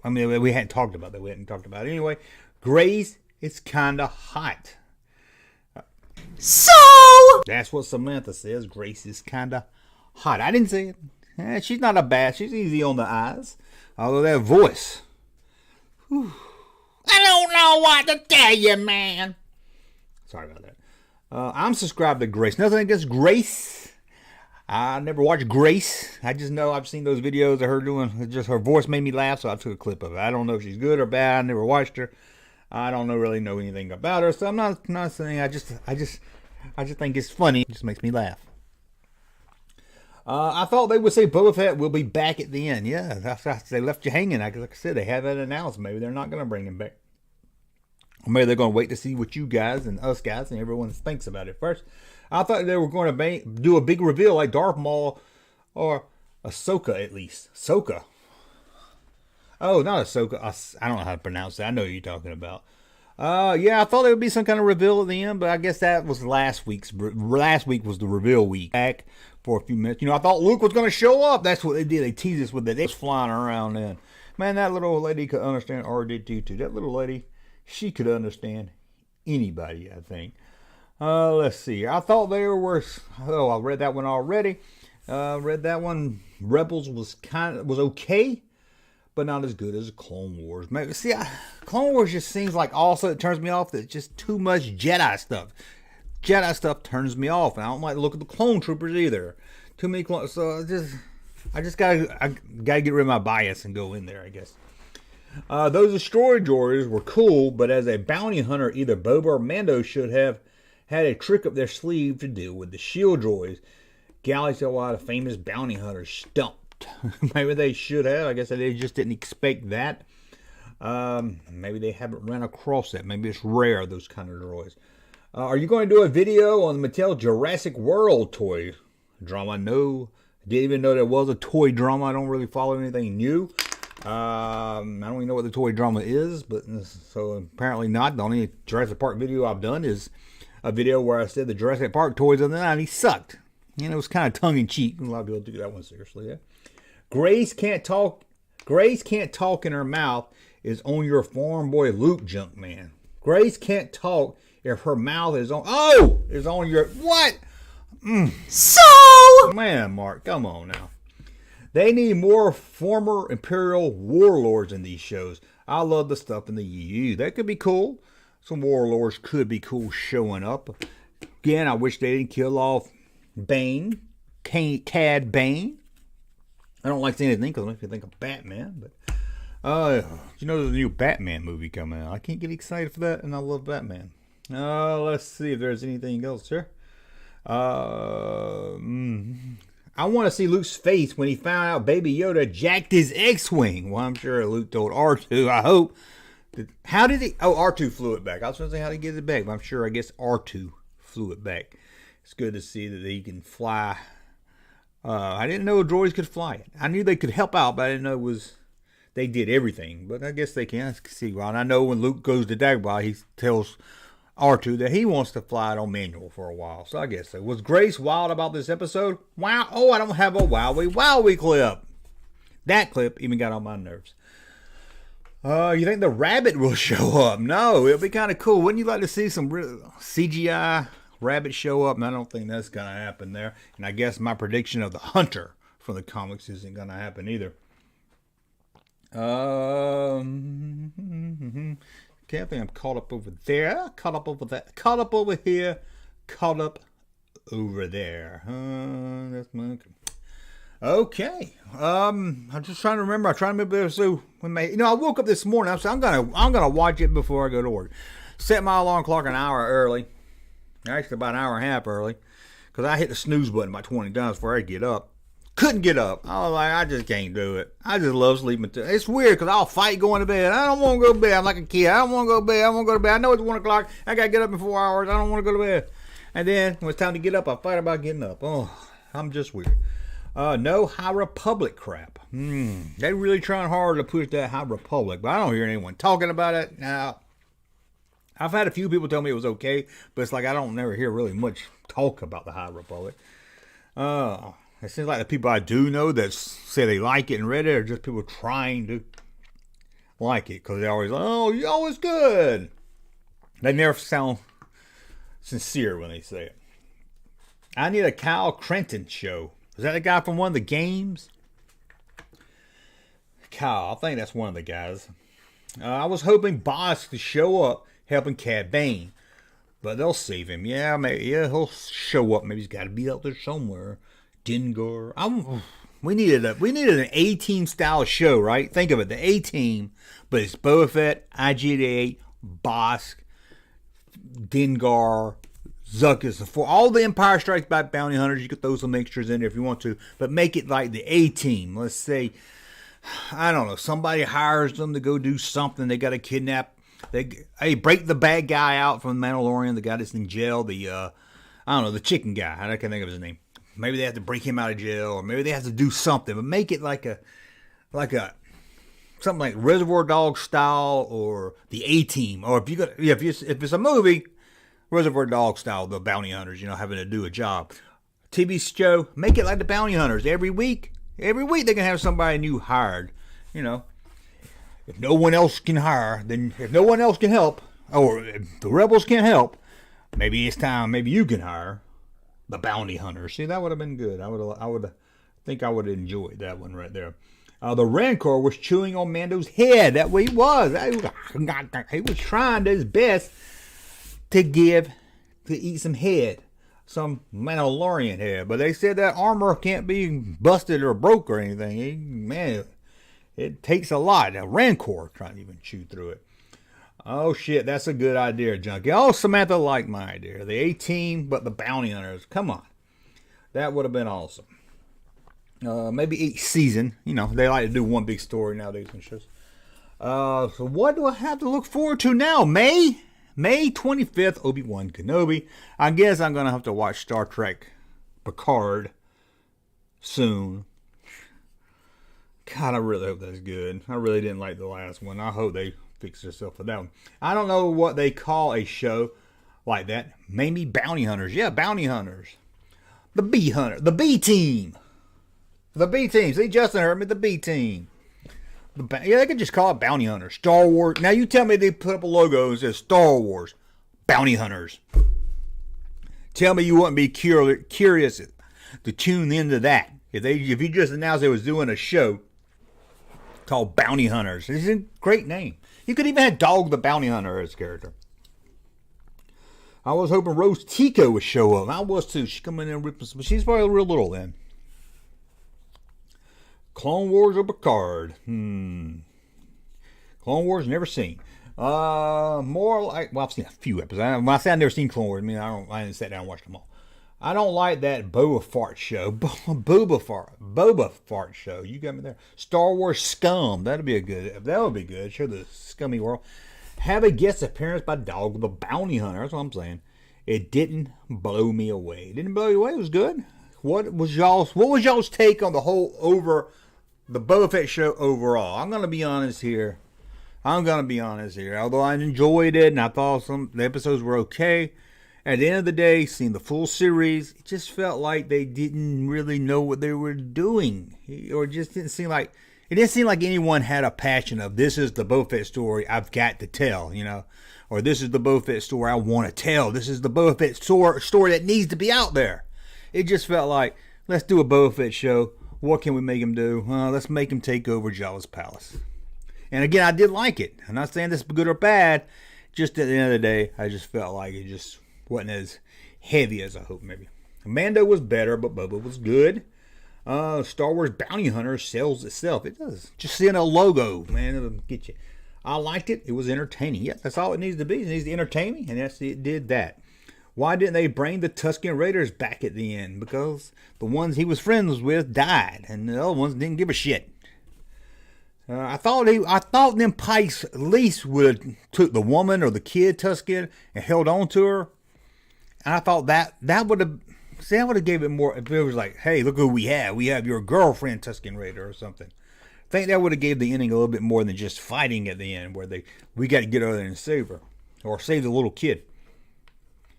I mean, we hadn't talked about that. We hadn't talked about it anyway. Grace, it's kind of hot. So that's what Samantha says. Grace is kind of hot. I didn't say it. She's not a bad. She's easy on the eyes. Although that voice. Whew. I don't know what to tell you, man. Sorry about that. I'm subscribed to Grace. Nothing against Grace. I never watched Grace. I just know I've seen those videos of her doing. Just her voice made me laugh, so I took a clip of it. I don't know if she's good or bad. I never watched her. I don't really know anything about her, so I'm not saying. I just think it's funny. It just makes me laugh. I thought they would say Boba Fett will be back at the end. Yeah, they left you hanging. Like I said, they haven't announced. Maybe they're not going to bring him back. Or maybe they're going to wait to see what you guys and us guys and everyone thinks about it first. I thought they were going to do a big reveal like Darth Maul or Ahsoka at least. Ahsoka. Oh, not Ahsoka. I don't know how to pronounce that. I know who you're talking about. Yeah, I thought there would be some kind of reveal at the end, but I guess that was last week was the reveal week. Back for a few minutes. You know, I thought Luke was going to show up. That's what they did. They teased us with it. They was flying around and man, that little lady could understand R2-D2 too. That little lady, she could understand anybody, I think. Let's see. I thought there were. Oh, I read that one already. Read that one. Rebels was okay. but not as good as Clone Wars. Maybe, see, Clone Wars just seems like also it turns me off that it's just too much Jedi stuff. Jedi stuff turns me off, and I don't like to look at the clone troopers either. Too many clones, so I just gotta get rid of my bias and go in there, I guess. Those destroy droids were cool, but as a bounty hunter, either Boba or Mando should have had a trick up their sleeve to deal with the shield droids. Galaxy-wide famous bounty hunters stumped. Maybe they should have. I guess they just didn't expect that. Maybe they haven't run across that. Maybe it's rare, those kind of droids. Are you going to do a video on the Mattel Jurassic World toy drama? No. Didn't even know there was a toy drama. I don't really follow anything new. I don't even know what the toy drama is, but so apparently not. The only Jurassic Park video I've done is a video where I said the Jurassic Park toys of the 90s sucked. You know, it was kind of tongue-in-cheek. A lot of people took that one seriously, yeah. Grace can't talk in her mouth is on your farm boy Luke, junk man. Grace can't talk if her mouth is on your what? So man, Mark, come on now. They need more former Imperial warlords in these shows. I love the stuff in the EU. That could be cool. Some warlords could be cool showing up. Again, I wish they didn't kill off Bane, Cad Bane. I don't like seeing anything because it makes me think of Batman. But you know, there's a new Batman movie coming out. I can't get excited for that, and I love Batman. Let's see if there's anything else here. I want to see Luke's face when he found out Baby Yoda jacked his X-Wing. Well, I'm sure Luke told R2, I hope. How did he? Oh, R2 flew it back. I was going to say how did he get it back, but I'm sure, I guess R2 flew it back. It's good to see that he can fly. I didn't know droids could fly it. I knew they could help out, but I didn't know they did everything. But I guess they can. See, well, and I know when Luke goes to Dagobah, he tells R2 that he wants to fly it on manual for a while. So I guess so. Was Grace wild about this episode? Wow. Oh, I don't have a wowie clip. That clip even got on my nerves. You think the rabbit will show up? No, it'll be kind of cool. Wouldn't you like to see some CGI rabbit show up? And I don't think that's going to happen there. And I guess my prediction of the hunter from the comics isn't going to happen either. Okay, I think I'm caught up over there, caught up over that, caught up over here, caught up over there. That's my okay. I'm just trying to remember. I'm trying to remember. So when I woke up this morning. I said I'm gonna watch it before I go to work. Set my alarm clock an hour early, actually about an hour and a half early, because I hit the snooze button about 20 times before I get up. Couldn't get up. I was like, I just can't do it. I just love sleeping. It's weird because I'll fight going to bed. I don't want to go to bed. I'm like a kid. I don't want to go to bed. I want to go to bed. I know it's 1 o'clock. I got to get up in 4 hours. I don't want to go to bed. And then when it's time to get up, I fight about getting up. Oh, I'm just weird. No High Republic crap. They really trying hard to push that High Republic, but I don't hear anyone talking about it. Now, I've had a few people tell me it was okay, but it's like I don't never hear really much talk about the High Republic. It seems like the people I do know that say they like it and read it are just people trying to like it because they always, it's good. They never sound sincere when they say it. I need a Kyle Crenton show. Is that the guy from one of the games? Kyle, I think that's one of the guys. I was hoping Boss to show up helping Cad Bane, but they'll save him. Yeah, maybe. Yeah, he'll show up. Maybe he's got to be out there somewhere. Dengar. We needed an A-Team style show, right? Think of it, the A-Team, but it's Boba Fett, IG-88, Bosk, Dengar, Zuckuss, for all the Empire Strikes Back bounty hunters. You could throw some extras in there if you want to, but make it like the A-Team. Let's say, I don't know, somebody hires them to go do something. They got to kidnap. They break the bad guy out from the Mandalorian, the guy that's in jail. The the chicken guy. I can't think of his name. Maybe they have to break him out of jail, or maybe they have to do something, but make it like something like Reservoir Dogs style, or the A-Team, or if it's a movie, Reservoir Dogs style, the bounty hunters, having to do a job. TV show, make it like the bounty hunters. Every week they can have somebody new hired. If no one else can hire, then if no one else can help, or if the rebels can't help, maybe it's time. Maybe you can hire the bounty hunter. See, that would have been good. I would think I would have enjoyed that one right there. The Rancor was chewing on Mando's head. That way he was. He was trying his best to eat some head. Some Mandalorian head. But they said that armor can't be busted or broke or anything. Man, it takes a lot. A Rancor trying to even chew through it. Oh shit, that's a good idea, Junkie. Oh, Samantha liked my idea. The A-Team, but the bounty hunters. Come on. That would have been awesome. Maybe each season. You know, they like to do one big story nowadays in shows. So what do I have to look forward to now? May 25th, Obi-Wan Kenobi. I guess I'm going to have to watch Star Trek Picard soon. God, I really hope that's good. I really didn't like the last one. I hope they fix themselves for that one. I don't know what they call a show like that. Maybe Bounty Hunters. Yeah, Bounty Hunters. The B Hunter. The B Team. The B Team. See, Justin heard me. The B Team. Yeah, they could just call it Bounty Hunters. Star Wars. Now, you tell me they put up a logo that says Star Wars. Bounty Hunters. Tell me you wouldn't be curious to tune into that. If you just announced they was doing a show called Bounty Hunters. It's a great name. You could even have Dog the Bounty Hunter as a character. I was hoping Rose Tico would show up. I was too. She come in there and rip us, but she's probably real little then. Clone Wars or Picard? Clone Wars, never seen. More like, well, I've seen a few episodes. When I say I've never seen Clone Wars, I mean I didn't sit down and watch them all. I don't like that Boba Fart show. Boba Fart show. You got me there. Star Wars Scum. That would be good. Show the scummy world. Have a guest appearance by Dog the Bounty Hunter. That's what I'm saying. It didn't blow me away. It didn't blow you away. It was good. What was y'all's take on the whole the Boba Fett show overall? I'm gonna be honest here. Although I enjoyed it and I thought the episodes were okay, at the end of the day, seeing the full series, it just felt like they didn't really know what they were doing, or it just didn't seem like anyone had a passion of, this is the Boba Fett story I've got to tell, or this is the Boba Fett story I want to tell. This is the Boba Fett story that needs to be out there. It just felt like, let's do a Boba Fett show. What can we make him do? Let's make him take over Jabba's palace. And again, I did like it. I'm not saying this is good or bad. Just at the end of the day, I just felt like it just wasn't as heavy as I hoped maybe. Mando was better, but Boba was good. Star Wars Bounty Hunter sells itself. It does. Just seeing a logo, man, it'll get you. I liked it. It was entertaining. Yeah, that's all it needs to be. It needs to entertain me, and it did that. Why didn't they bring the Tusken Raiders back at the end? Because the ones he was friends with died, and the other ones didn't give a shit. I thought them Pikes at least would have took the woman or the kid Tusken and held on to her. And I thought that would have gave it more. If it was like, hey, look who we have. We have your girlfriend Tusken Raider or something. I think that would have gave the ending a little bit more than just fighting at the end, where we got to get over there and save her or save the little kid.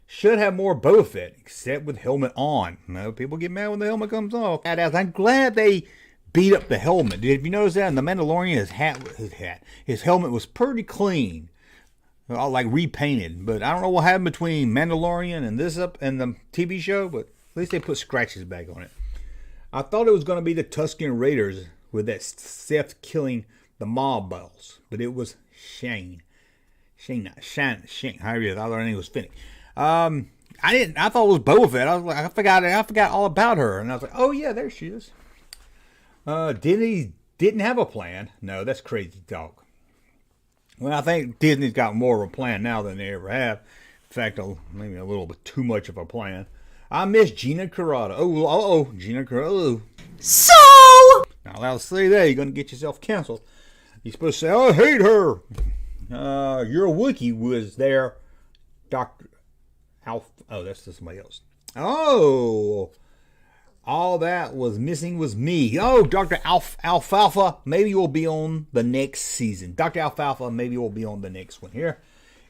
Should have more Boba Fett, except with helmet on. People get mad when the helmet comes off. I'm glad they beat up the helmet. Did you notice that in The Mandalorian, his helmet was pretty clean, all like repainted. But I don't know what happened between Mandalorian and the TV show, but at least they put scratches back on it. I thought it was going to be the Tusken Raiders with that Seth killing the mob boss, but it was Shane. However, I thought her name was Finnick. I thought it was Boba Fett. I was like, I forgot all about her, and I was like, oh yeah, there she is. Disney didn't have a plan. No, that's crazy talk. Well, I think Disney's got more of a plan now than they ever have. In fact, maybe a little bit too much of a plan. I miss Gina Carano. Gina Carano. So! Not allowed to say that. You're going to get yourself canceled. You're supposed to say, I hate her. Your Wookiee was there. Dr. Alf. Oh, that's just somebody else. Oh. All that was missing was me. Oh, Dr. Alfalfa, maybe you'll be on the next season. Dr. Alfalfa, maybe you'll be on the next one here.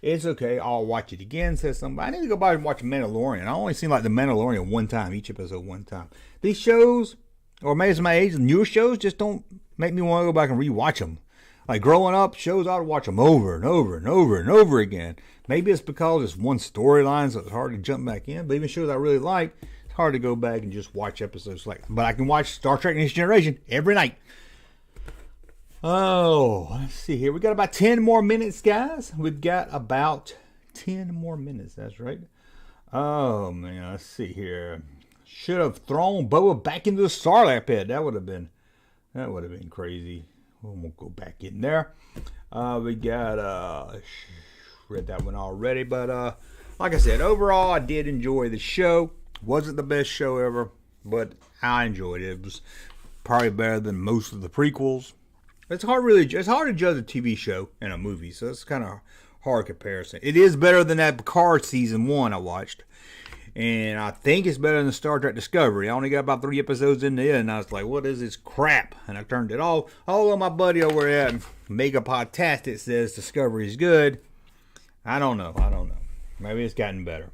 It's okay. I'll watch it again, says somebody. I need to go back and watch Mandalorian. I only seen like the Mandalorian one time, each episode one time. These shows, or maybe it's my age, the newer shows just don't make me want to go back and rewatch them. Like growing up, shows I would watch them over and over and over and over again. Maybe it's because it's one storyline, so it's hard to jump back in. But even shows I really like, it's hard to go back and just watch episodes like. But I can watch Star Trek Next Generation every night. Oh, let's see here. We got about 10 more minutes, guys. We've got about 10 more minutes. That's right. Oh, man. Let's see here. Should have thrown Boba back into the Sarlacc pit. That would have been crazy. We won't go back in there. We got, read that one already. But like I said, overall, I did enjoy the show. Wasn't the best show ever, but I enjoyed it. It was probably better than most of the prequels. It's hard to judge a TV show and a movie, so it's kind of hard comparison. It is better than that Picard season 1 I watched, and I think it's better than Star Trek Discovery. I only got about 3 episodes in there, and I was like, what is this crap? And I turned it off. Although my buddy over at Mega Podtastic says Discovery is good. I don't know. Maybe it's gotten better.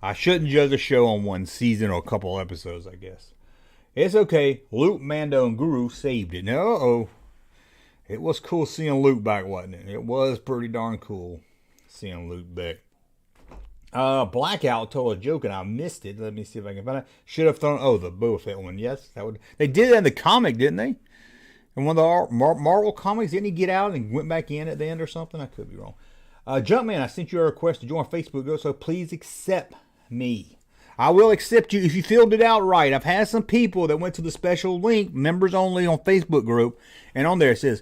I shouldn't judge a show on one season or a couple episodes, I guess. It's okay. Luke, Mando, and Guru saved it. Now, it was cool seeing Luke back, wasn't it? It was pretty darn cool seeing Luke back. Blackout told a joke and I missed it. Let me see if I can find it. Should have thrown. Oh, the Boba Fett one. Yes, that would. They did it in the comic, didn't they? In one of the Marvel comics, didn't he get out and went back in at the end or something? I could be wrong. Jumpman, I sent you a request to join Facebook, so please accept me. I will accept you if you filled it out right. I've had some people that went to the special link, members only on Facebook group, and on there it says,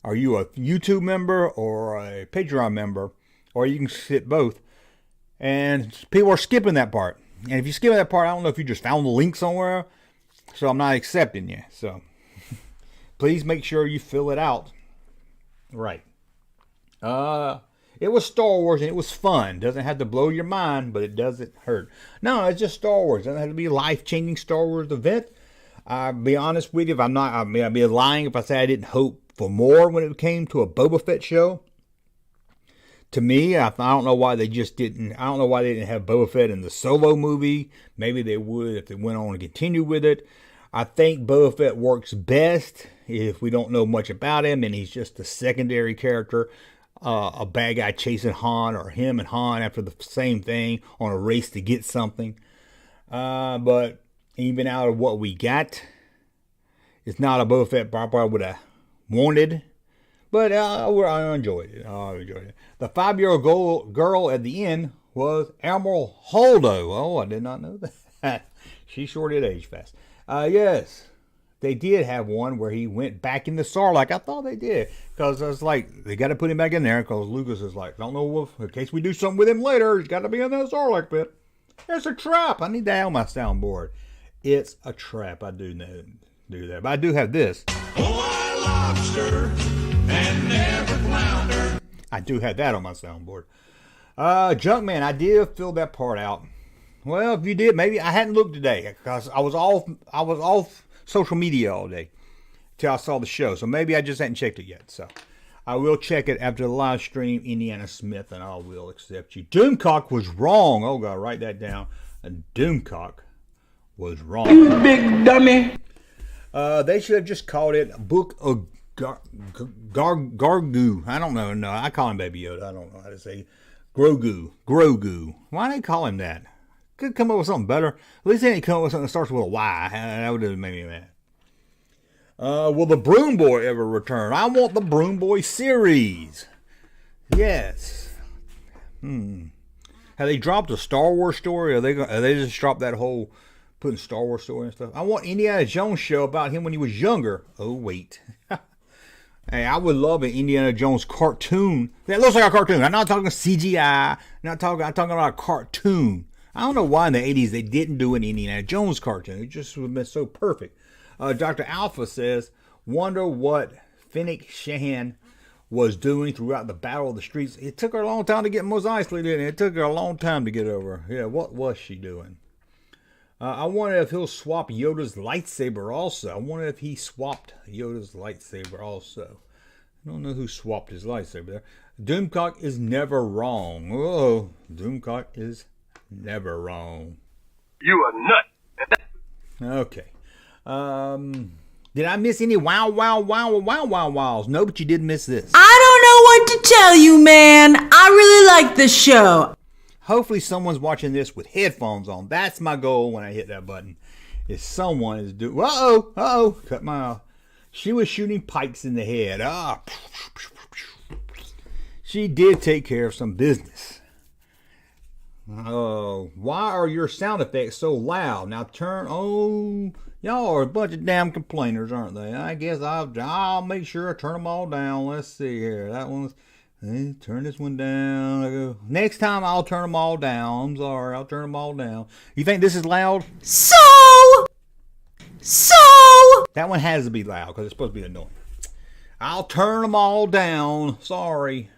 are you a YouTube member or a Patreon member? Or you can hit both. And people are skipping that part. And if you skip that part, I don't know if you just found the link somewhere. So I'm not accepting you. So please make sure you fill it out right. It was Star Wars and it was fun. Doesn't have to blow your mind, but it doesn't hurt. No, it's just Star Wars. It doesn't have to be a life-changing Star Wars event. I'll be honest with you, if I'm not, I'd be lying if I say I didn't hope for more when it came to a Boba Fett show. To me, I don't know why they just didn't. I don't know why they didn't have Boba Fett in the Solo movie. Maybe they would if they went on and continued with it. I think Boba Fett works best if we don't know much about him and he's just a secondary character. A bad guy chasing Han, or him and Han after the same thing on a race to get something. But even out of what we got, it's not a Boba Fett I would have wanted. But I enjoyed it. The 5-year-old girl at the end was Admiral Holdo. Oh, I did not know that. She sure did age fast. Yes. They did have one where he went back in the Sarlacc. I thought they did. Because I was like, they got to put him back in there. Because Lucas is like, don't know if, in case we do something with him later, he's got to be in that Sarlacc pit. It's a trap. I need that on my soundboard. It's a trap. I do that. But I do have this. Oh, lobster and never flounder. I do have that on my soundboard. Junkman, I did fill that part out. Well, if you did, maybe I hadn't looked today. Because I was off social media all day till I saw the show. So maybe I just hadn't checked it yet. So I will check it after the live stream, Indiana Smith, and I will accept you. Doomcock was wrong. Oh, God, write that down. And Doomcock was wrong. You big dummy. They should have just called it Book of Gargu. I don't know. No, I call him Baby Yoda. I don't know how to say Grogu. Why do they call him that? Could come up with something better. At least they didn't come up with something that starts with a Y. That would have made me mad. Will the Broom Boy ever return? I want the Broom Boy series. Yes. Have they dropped a Star Wars story? Or they just dropped that whole putting Star Wars story and stuff? I want Indiana Jones show about him when he was younger. Oh, wait. Hey, I would love an Indiana Jones cartoon. That looks like a cartoon. I'm not talking CGI. I'm talking about a cartoon. I don't know why in the 80s they didn't do an Indiana Jones cartoon. It just would have been so perfect. Dr. Alpha says, wonder what Fennec Shand was doing throughout the Battle of the Streets. It took her a long time to get Mos Eisley, didn't it? It took her a long time to get over. Yeah, what was she doing? I wonder if he'll swap Yoda's lightsaber also. I wonder if he swapped Yoda's lightsaber also. I don't know who swapped his lightsaber there. Doomcock is never wrong. Oh, Doomcock is never wrong. You a nut. Okay. Did I miss any wows? No, but you did miss this. I don't know what to tell you, man. I really like this show. Hopefully someone's watching this with headphones on. That's my goal when I hit that button. Is someone is doing... Uh-oh. Cut my She was shooting pikes in the head. She did take care of some business. Why are your sound effects so loud? Now turn. Oh, y'all are a bunch of damn complainers, aren't they? I guess I'll make sure I turn them all down. Let's see here. That one's. Turn this one down. Next time I'll turn them all down. I'm sorry, I'll turn them all down. You think this is loud? So that one has to be loud because it's supposed to be annoying. I'll turn them all down. Sorry.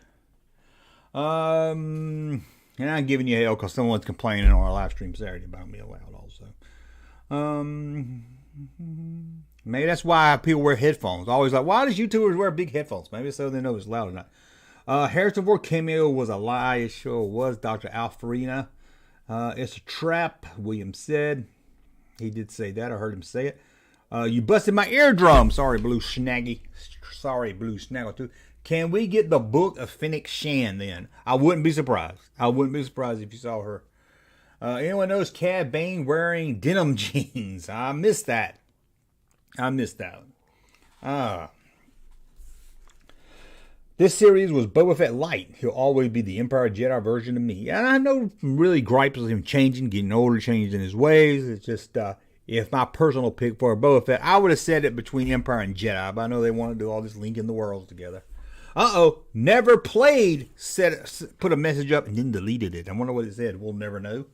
And I'm giving you hell because someone's complaining on our live stream Saturday about me loud also. Maybe that's why people wear headphones. Always like, why does YouTubers wear big headphones? Maybe so they know it's loud or not. Harrison Ford cameo was a lie. It sure was. Dr. Alfarina. It's a trap, William said. He did say that. I heard him say it. You busted my eardrum. Sorry, Blue Snaggy. Sorry, Blue Snaggletooth. Can we get the book of Phoenix Shan then? I wouldn't be surprised. I wouldn't be surprised if you saw her. Anyone knows Cad Bane wearing denim jeans? I missed that. This series was Boba Fett light. He'll always be the Empire Jedi version of me. And I have no really gripes with him changing, getting older, changing his ways. It's just, if my personal pick for Boba Fett, I would have said it between Empire and Jedi. But I know they want to do all this linking the worlds together. Never played, put a message up and then deleted it. I wonder what it said. We'll never know.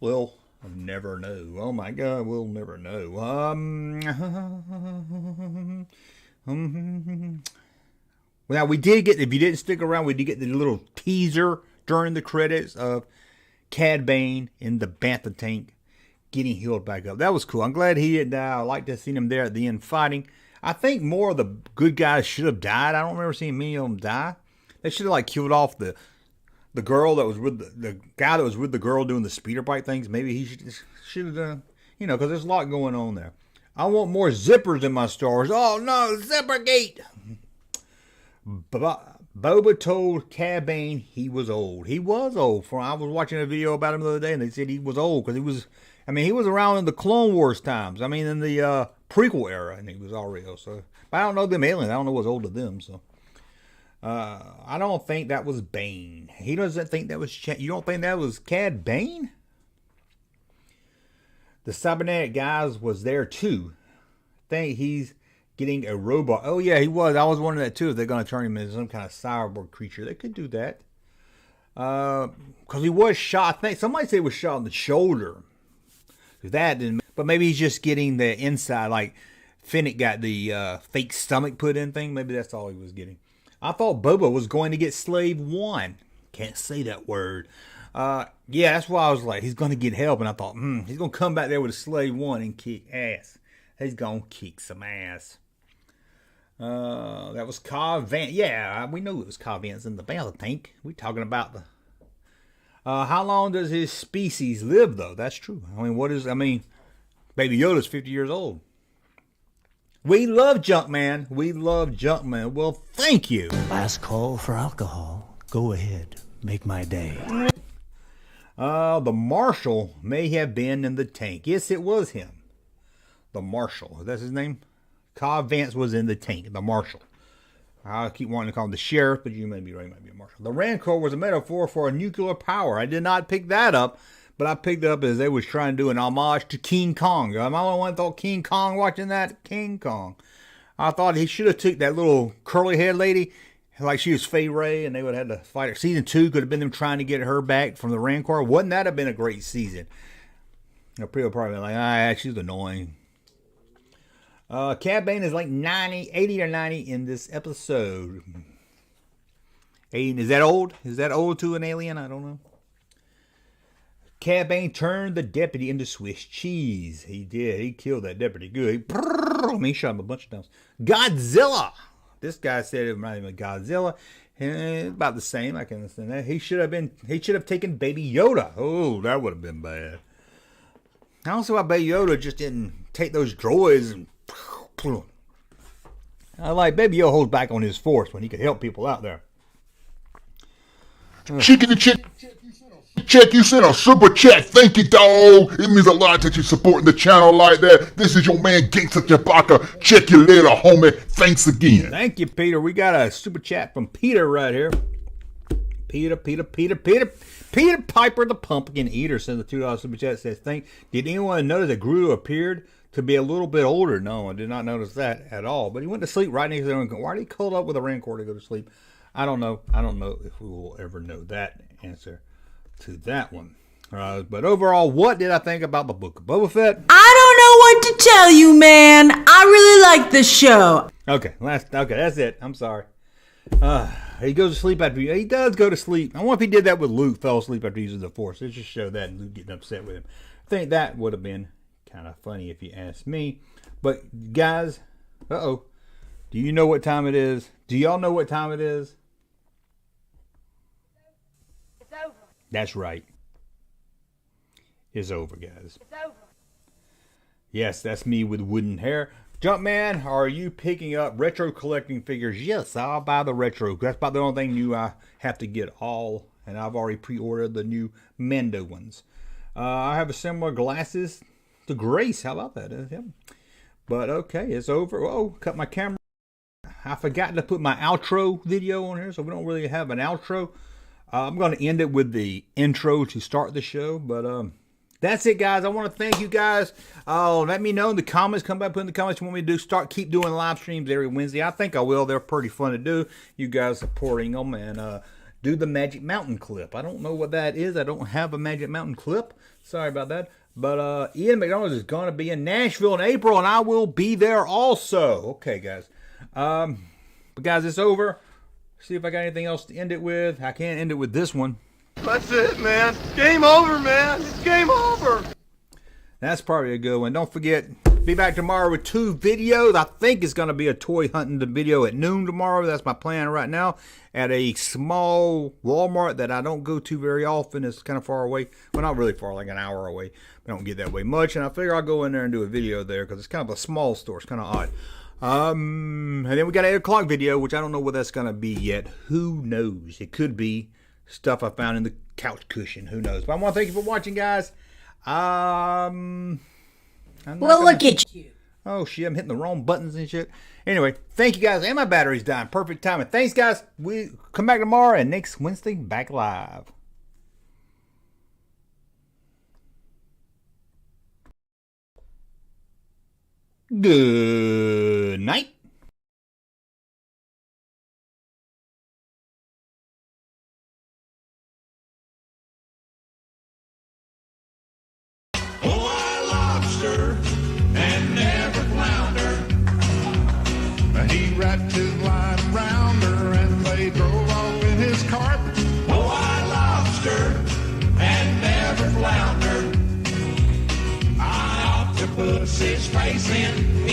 We'll never know. Oh my God, we'll never know. Now, we did get, if you didn't stick around, we did get the little teaser during the credits of Cad Bane in the Bantha tank getting healed back up. That was cool. I'm glad he didn't die. I like to have seen him there at the end fighting. I think more of the good guys should have died. I don't remember seeing many of them die. They should have like killed off the girl that was with the guy that was with the girl doing the speeder bike things. Maybe he should have done, because there's a lot going on there. I want more zippers in my stores. Oh no, Zippergate! Boba told Cad Bane he was old. He was old. I was watching a video about him the other day, and they said he was old because he was around in the Clone Wars times. In the prequel era, and he was already old. So, but I don't know them aliens. I don't know what's old to them. So, I don't think that was Bane. He doesn't think that was. You don't think that was Cad Bane? The cybernetic guys was there too. I think he's getting a robot. Oh yeah, he was. I was wondering that too. If they're going to turn him into some kind of cyborg creature, they could do that. Because he was shot. I think somebody said he was shot in the shoulder. That didn't. But maybe he's just getting the inside. Like Fennec got the fake stomach put in thing. Maybe that's all he was getting. I thought Boba was going to get Slave 1. Can't say that word. Yeah, that's why I was like, he's going to get help. And I thought, he's going to come back there with a Slave 1 and kick ass. He's going to kick some ass. That was Cobb Vanth. Yeah, we knew it was Cobb Vanth in the Bantha tank. We're talking about the. How long does his species live, though? That's true. Baby Yoda's 50 years old. We love Junkman. Well, thank you. Last call for alcohol. Go ahead. Make my day. The Marshal may have been in the tank. Yes, it was him. The Marshal. That's his name? Cobb Vanth was in the tank. The Marshal. I keep wanting to call him the Sheriff, but you may be right. It might be a Marshal. The Rancor was a metaphor for a nuclear power. I did not pick that up, but I picked it up as they was trying to do an homage to King Kong. I'm the only one that thought King Kong watching that. King Kong. I thought he should have took that little curly haired lady, like she was Fay Ray, and they would have had to fight her. Season 2 could have been them trying to get her back from the Rancor. Wouldn't that have been a great season? People would probably be like, she's annoying. Cad Bane is like 80 or 90 in this episode. 80, is that old? Is that old to an alien? I don't know. Cad Bane turned the deputy into Swiss cheese. He did. He killed that deputy good. He shot him a bunch of times. Godzilla. This guy said it reminded him of Godzilla. About the same. I can understand that. He should have taken Baby Yoda. Oh, that would have been bad. I don't see why Baby Yoda just didn't take those droids and. I like Baby Yoda holds back on his force when he could help people out there. Chicken and chick. Check, you sent a super chat. Thank you, dog. It means a lot that you're supporting the channel like that. This is your man, Gangsta Chewbacca. Check you later, homie. Thanks again. Thank you, Peter. We got a super chat from Peter right here. Peter Piper the Pumpkin Eater sends a $2 super chat. Says, did anyone notice that Groot appeared to be a little bit older? No, I did not notice that at all. But he went to sleep right next to the Rancor. Why did he curl up with a Rancor to go to sleep? I don't know. I don't know if we will ever know that answer to that one. But overall, what did I think about the Book of Boba Fett? I don't know what to tell you, man. I really like this show. Okay, that's it. I'm sorry. He goes to sleep after he does go to sleep. I wonder if he did that with Luke, fell asleep after using the Force. It just showed that and Luke getting upset with him. I think that would have been kind of funny if you ask me. But guys, do you know what time it is? Do y'all know what time it is? It's over. That's right. It's over, guys. It's over. Yes, that's me with wooden hair. Jumpman, are you picking up retro collecting figures? Yes, I'll buy the retro. That's about the only thing new I have to get all. And I've already pre-ordered the new Mando ones. I have a similar glasses to Grace. How about that? Yeah. But okay, it's over. Oh, cut my camera. I forgot to put my outro video on here, so we don't really have an outro. I'm going to end it with the intro to start the show. But that's it, guys. I want to thank you guys. Let me know in the comments. Come back, put in the comments what you want me to do. Keep doing live streams every Wednesday. I think I will. They're pretty fun to do. You guys supporting them and do the Magic Mountain clip. I don't know what that is. I don't have a Magic Mountain clip. Sorry about that. But Ian McDonald is going to be in Nashville in April, and I will be there also. Okay, guys. But guys, it's over. See if I got anything else to end it with. I can't end it with this one. That's it, man. Game over, man. It's game over. That's probably a good one. Don't forget, be back tomorrow with 2 videos. I think it's going to be a toy hunting video at noon tomorrow. That's my plan right now. At a small Walmart that I don't go to very often. It's kind of far away. Well, not really far, like an hour away. I don't get that way much. And I figure I'll go in there and do a video there because it's kind of a small store. It's kind of odd. And then we got an 8 o'clock video, which I don't know what that's going to be yet. Who knows? It could be stuff I found in the couch cushion. Who knows? But I want to thank you for watching, guys. Well, look at you. Oh, shit. I'm hitting the wrong buttons and shit. Anyway, thank you, guys. And my battery's dying. Perfect timing. Thanks, guys. We come back tomorrow and next Wednesday, back live. Good night. And never flounder. He wrapped his line around her and they drove off in his cart. Oh, I lobster and never flounder. I octopus his face in.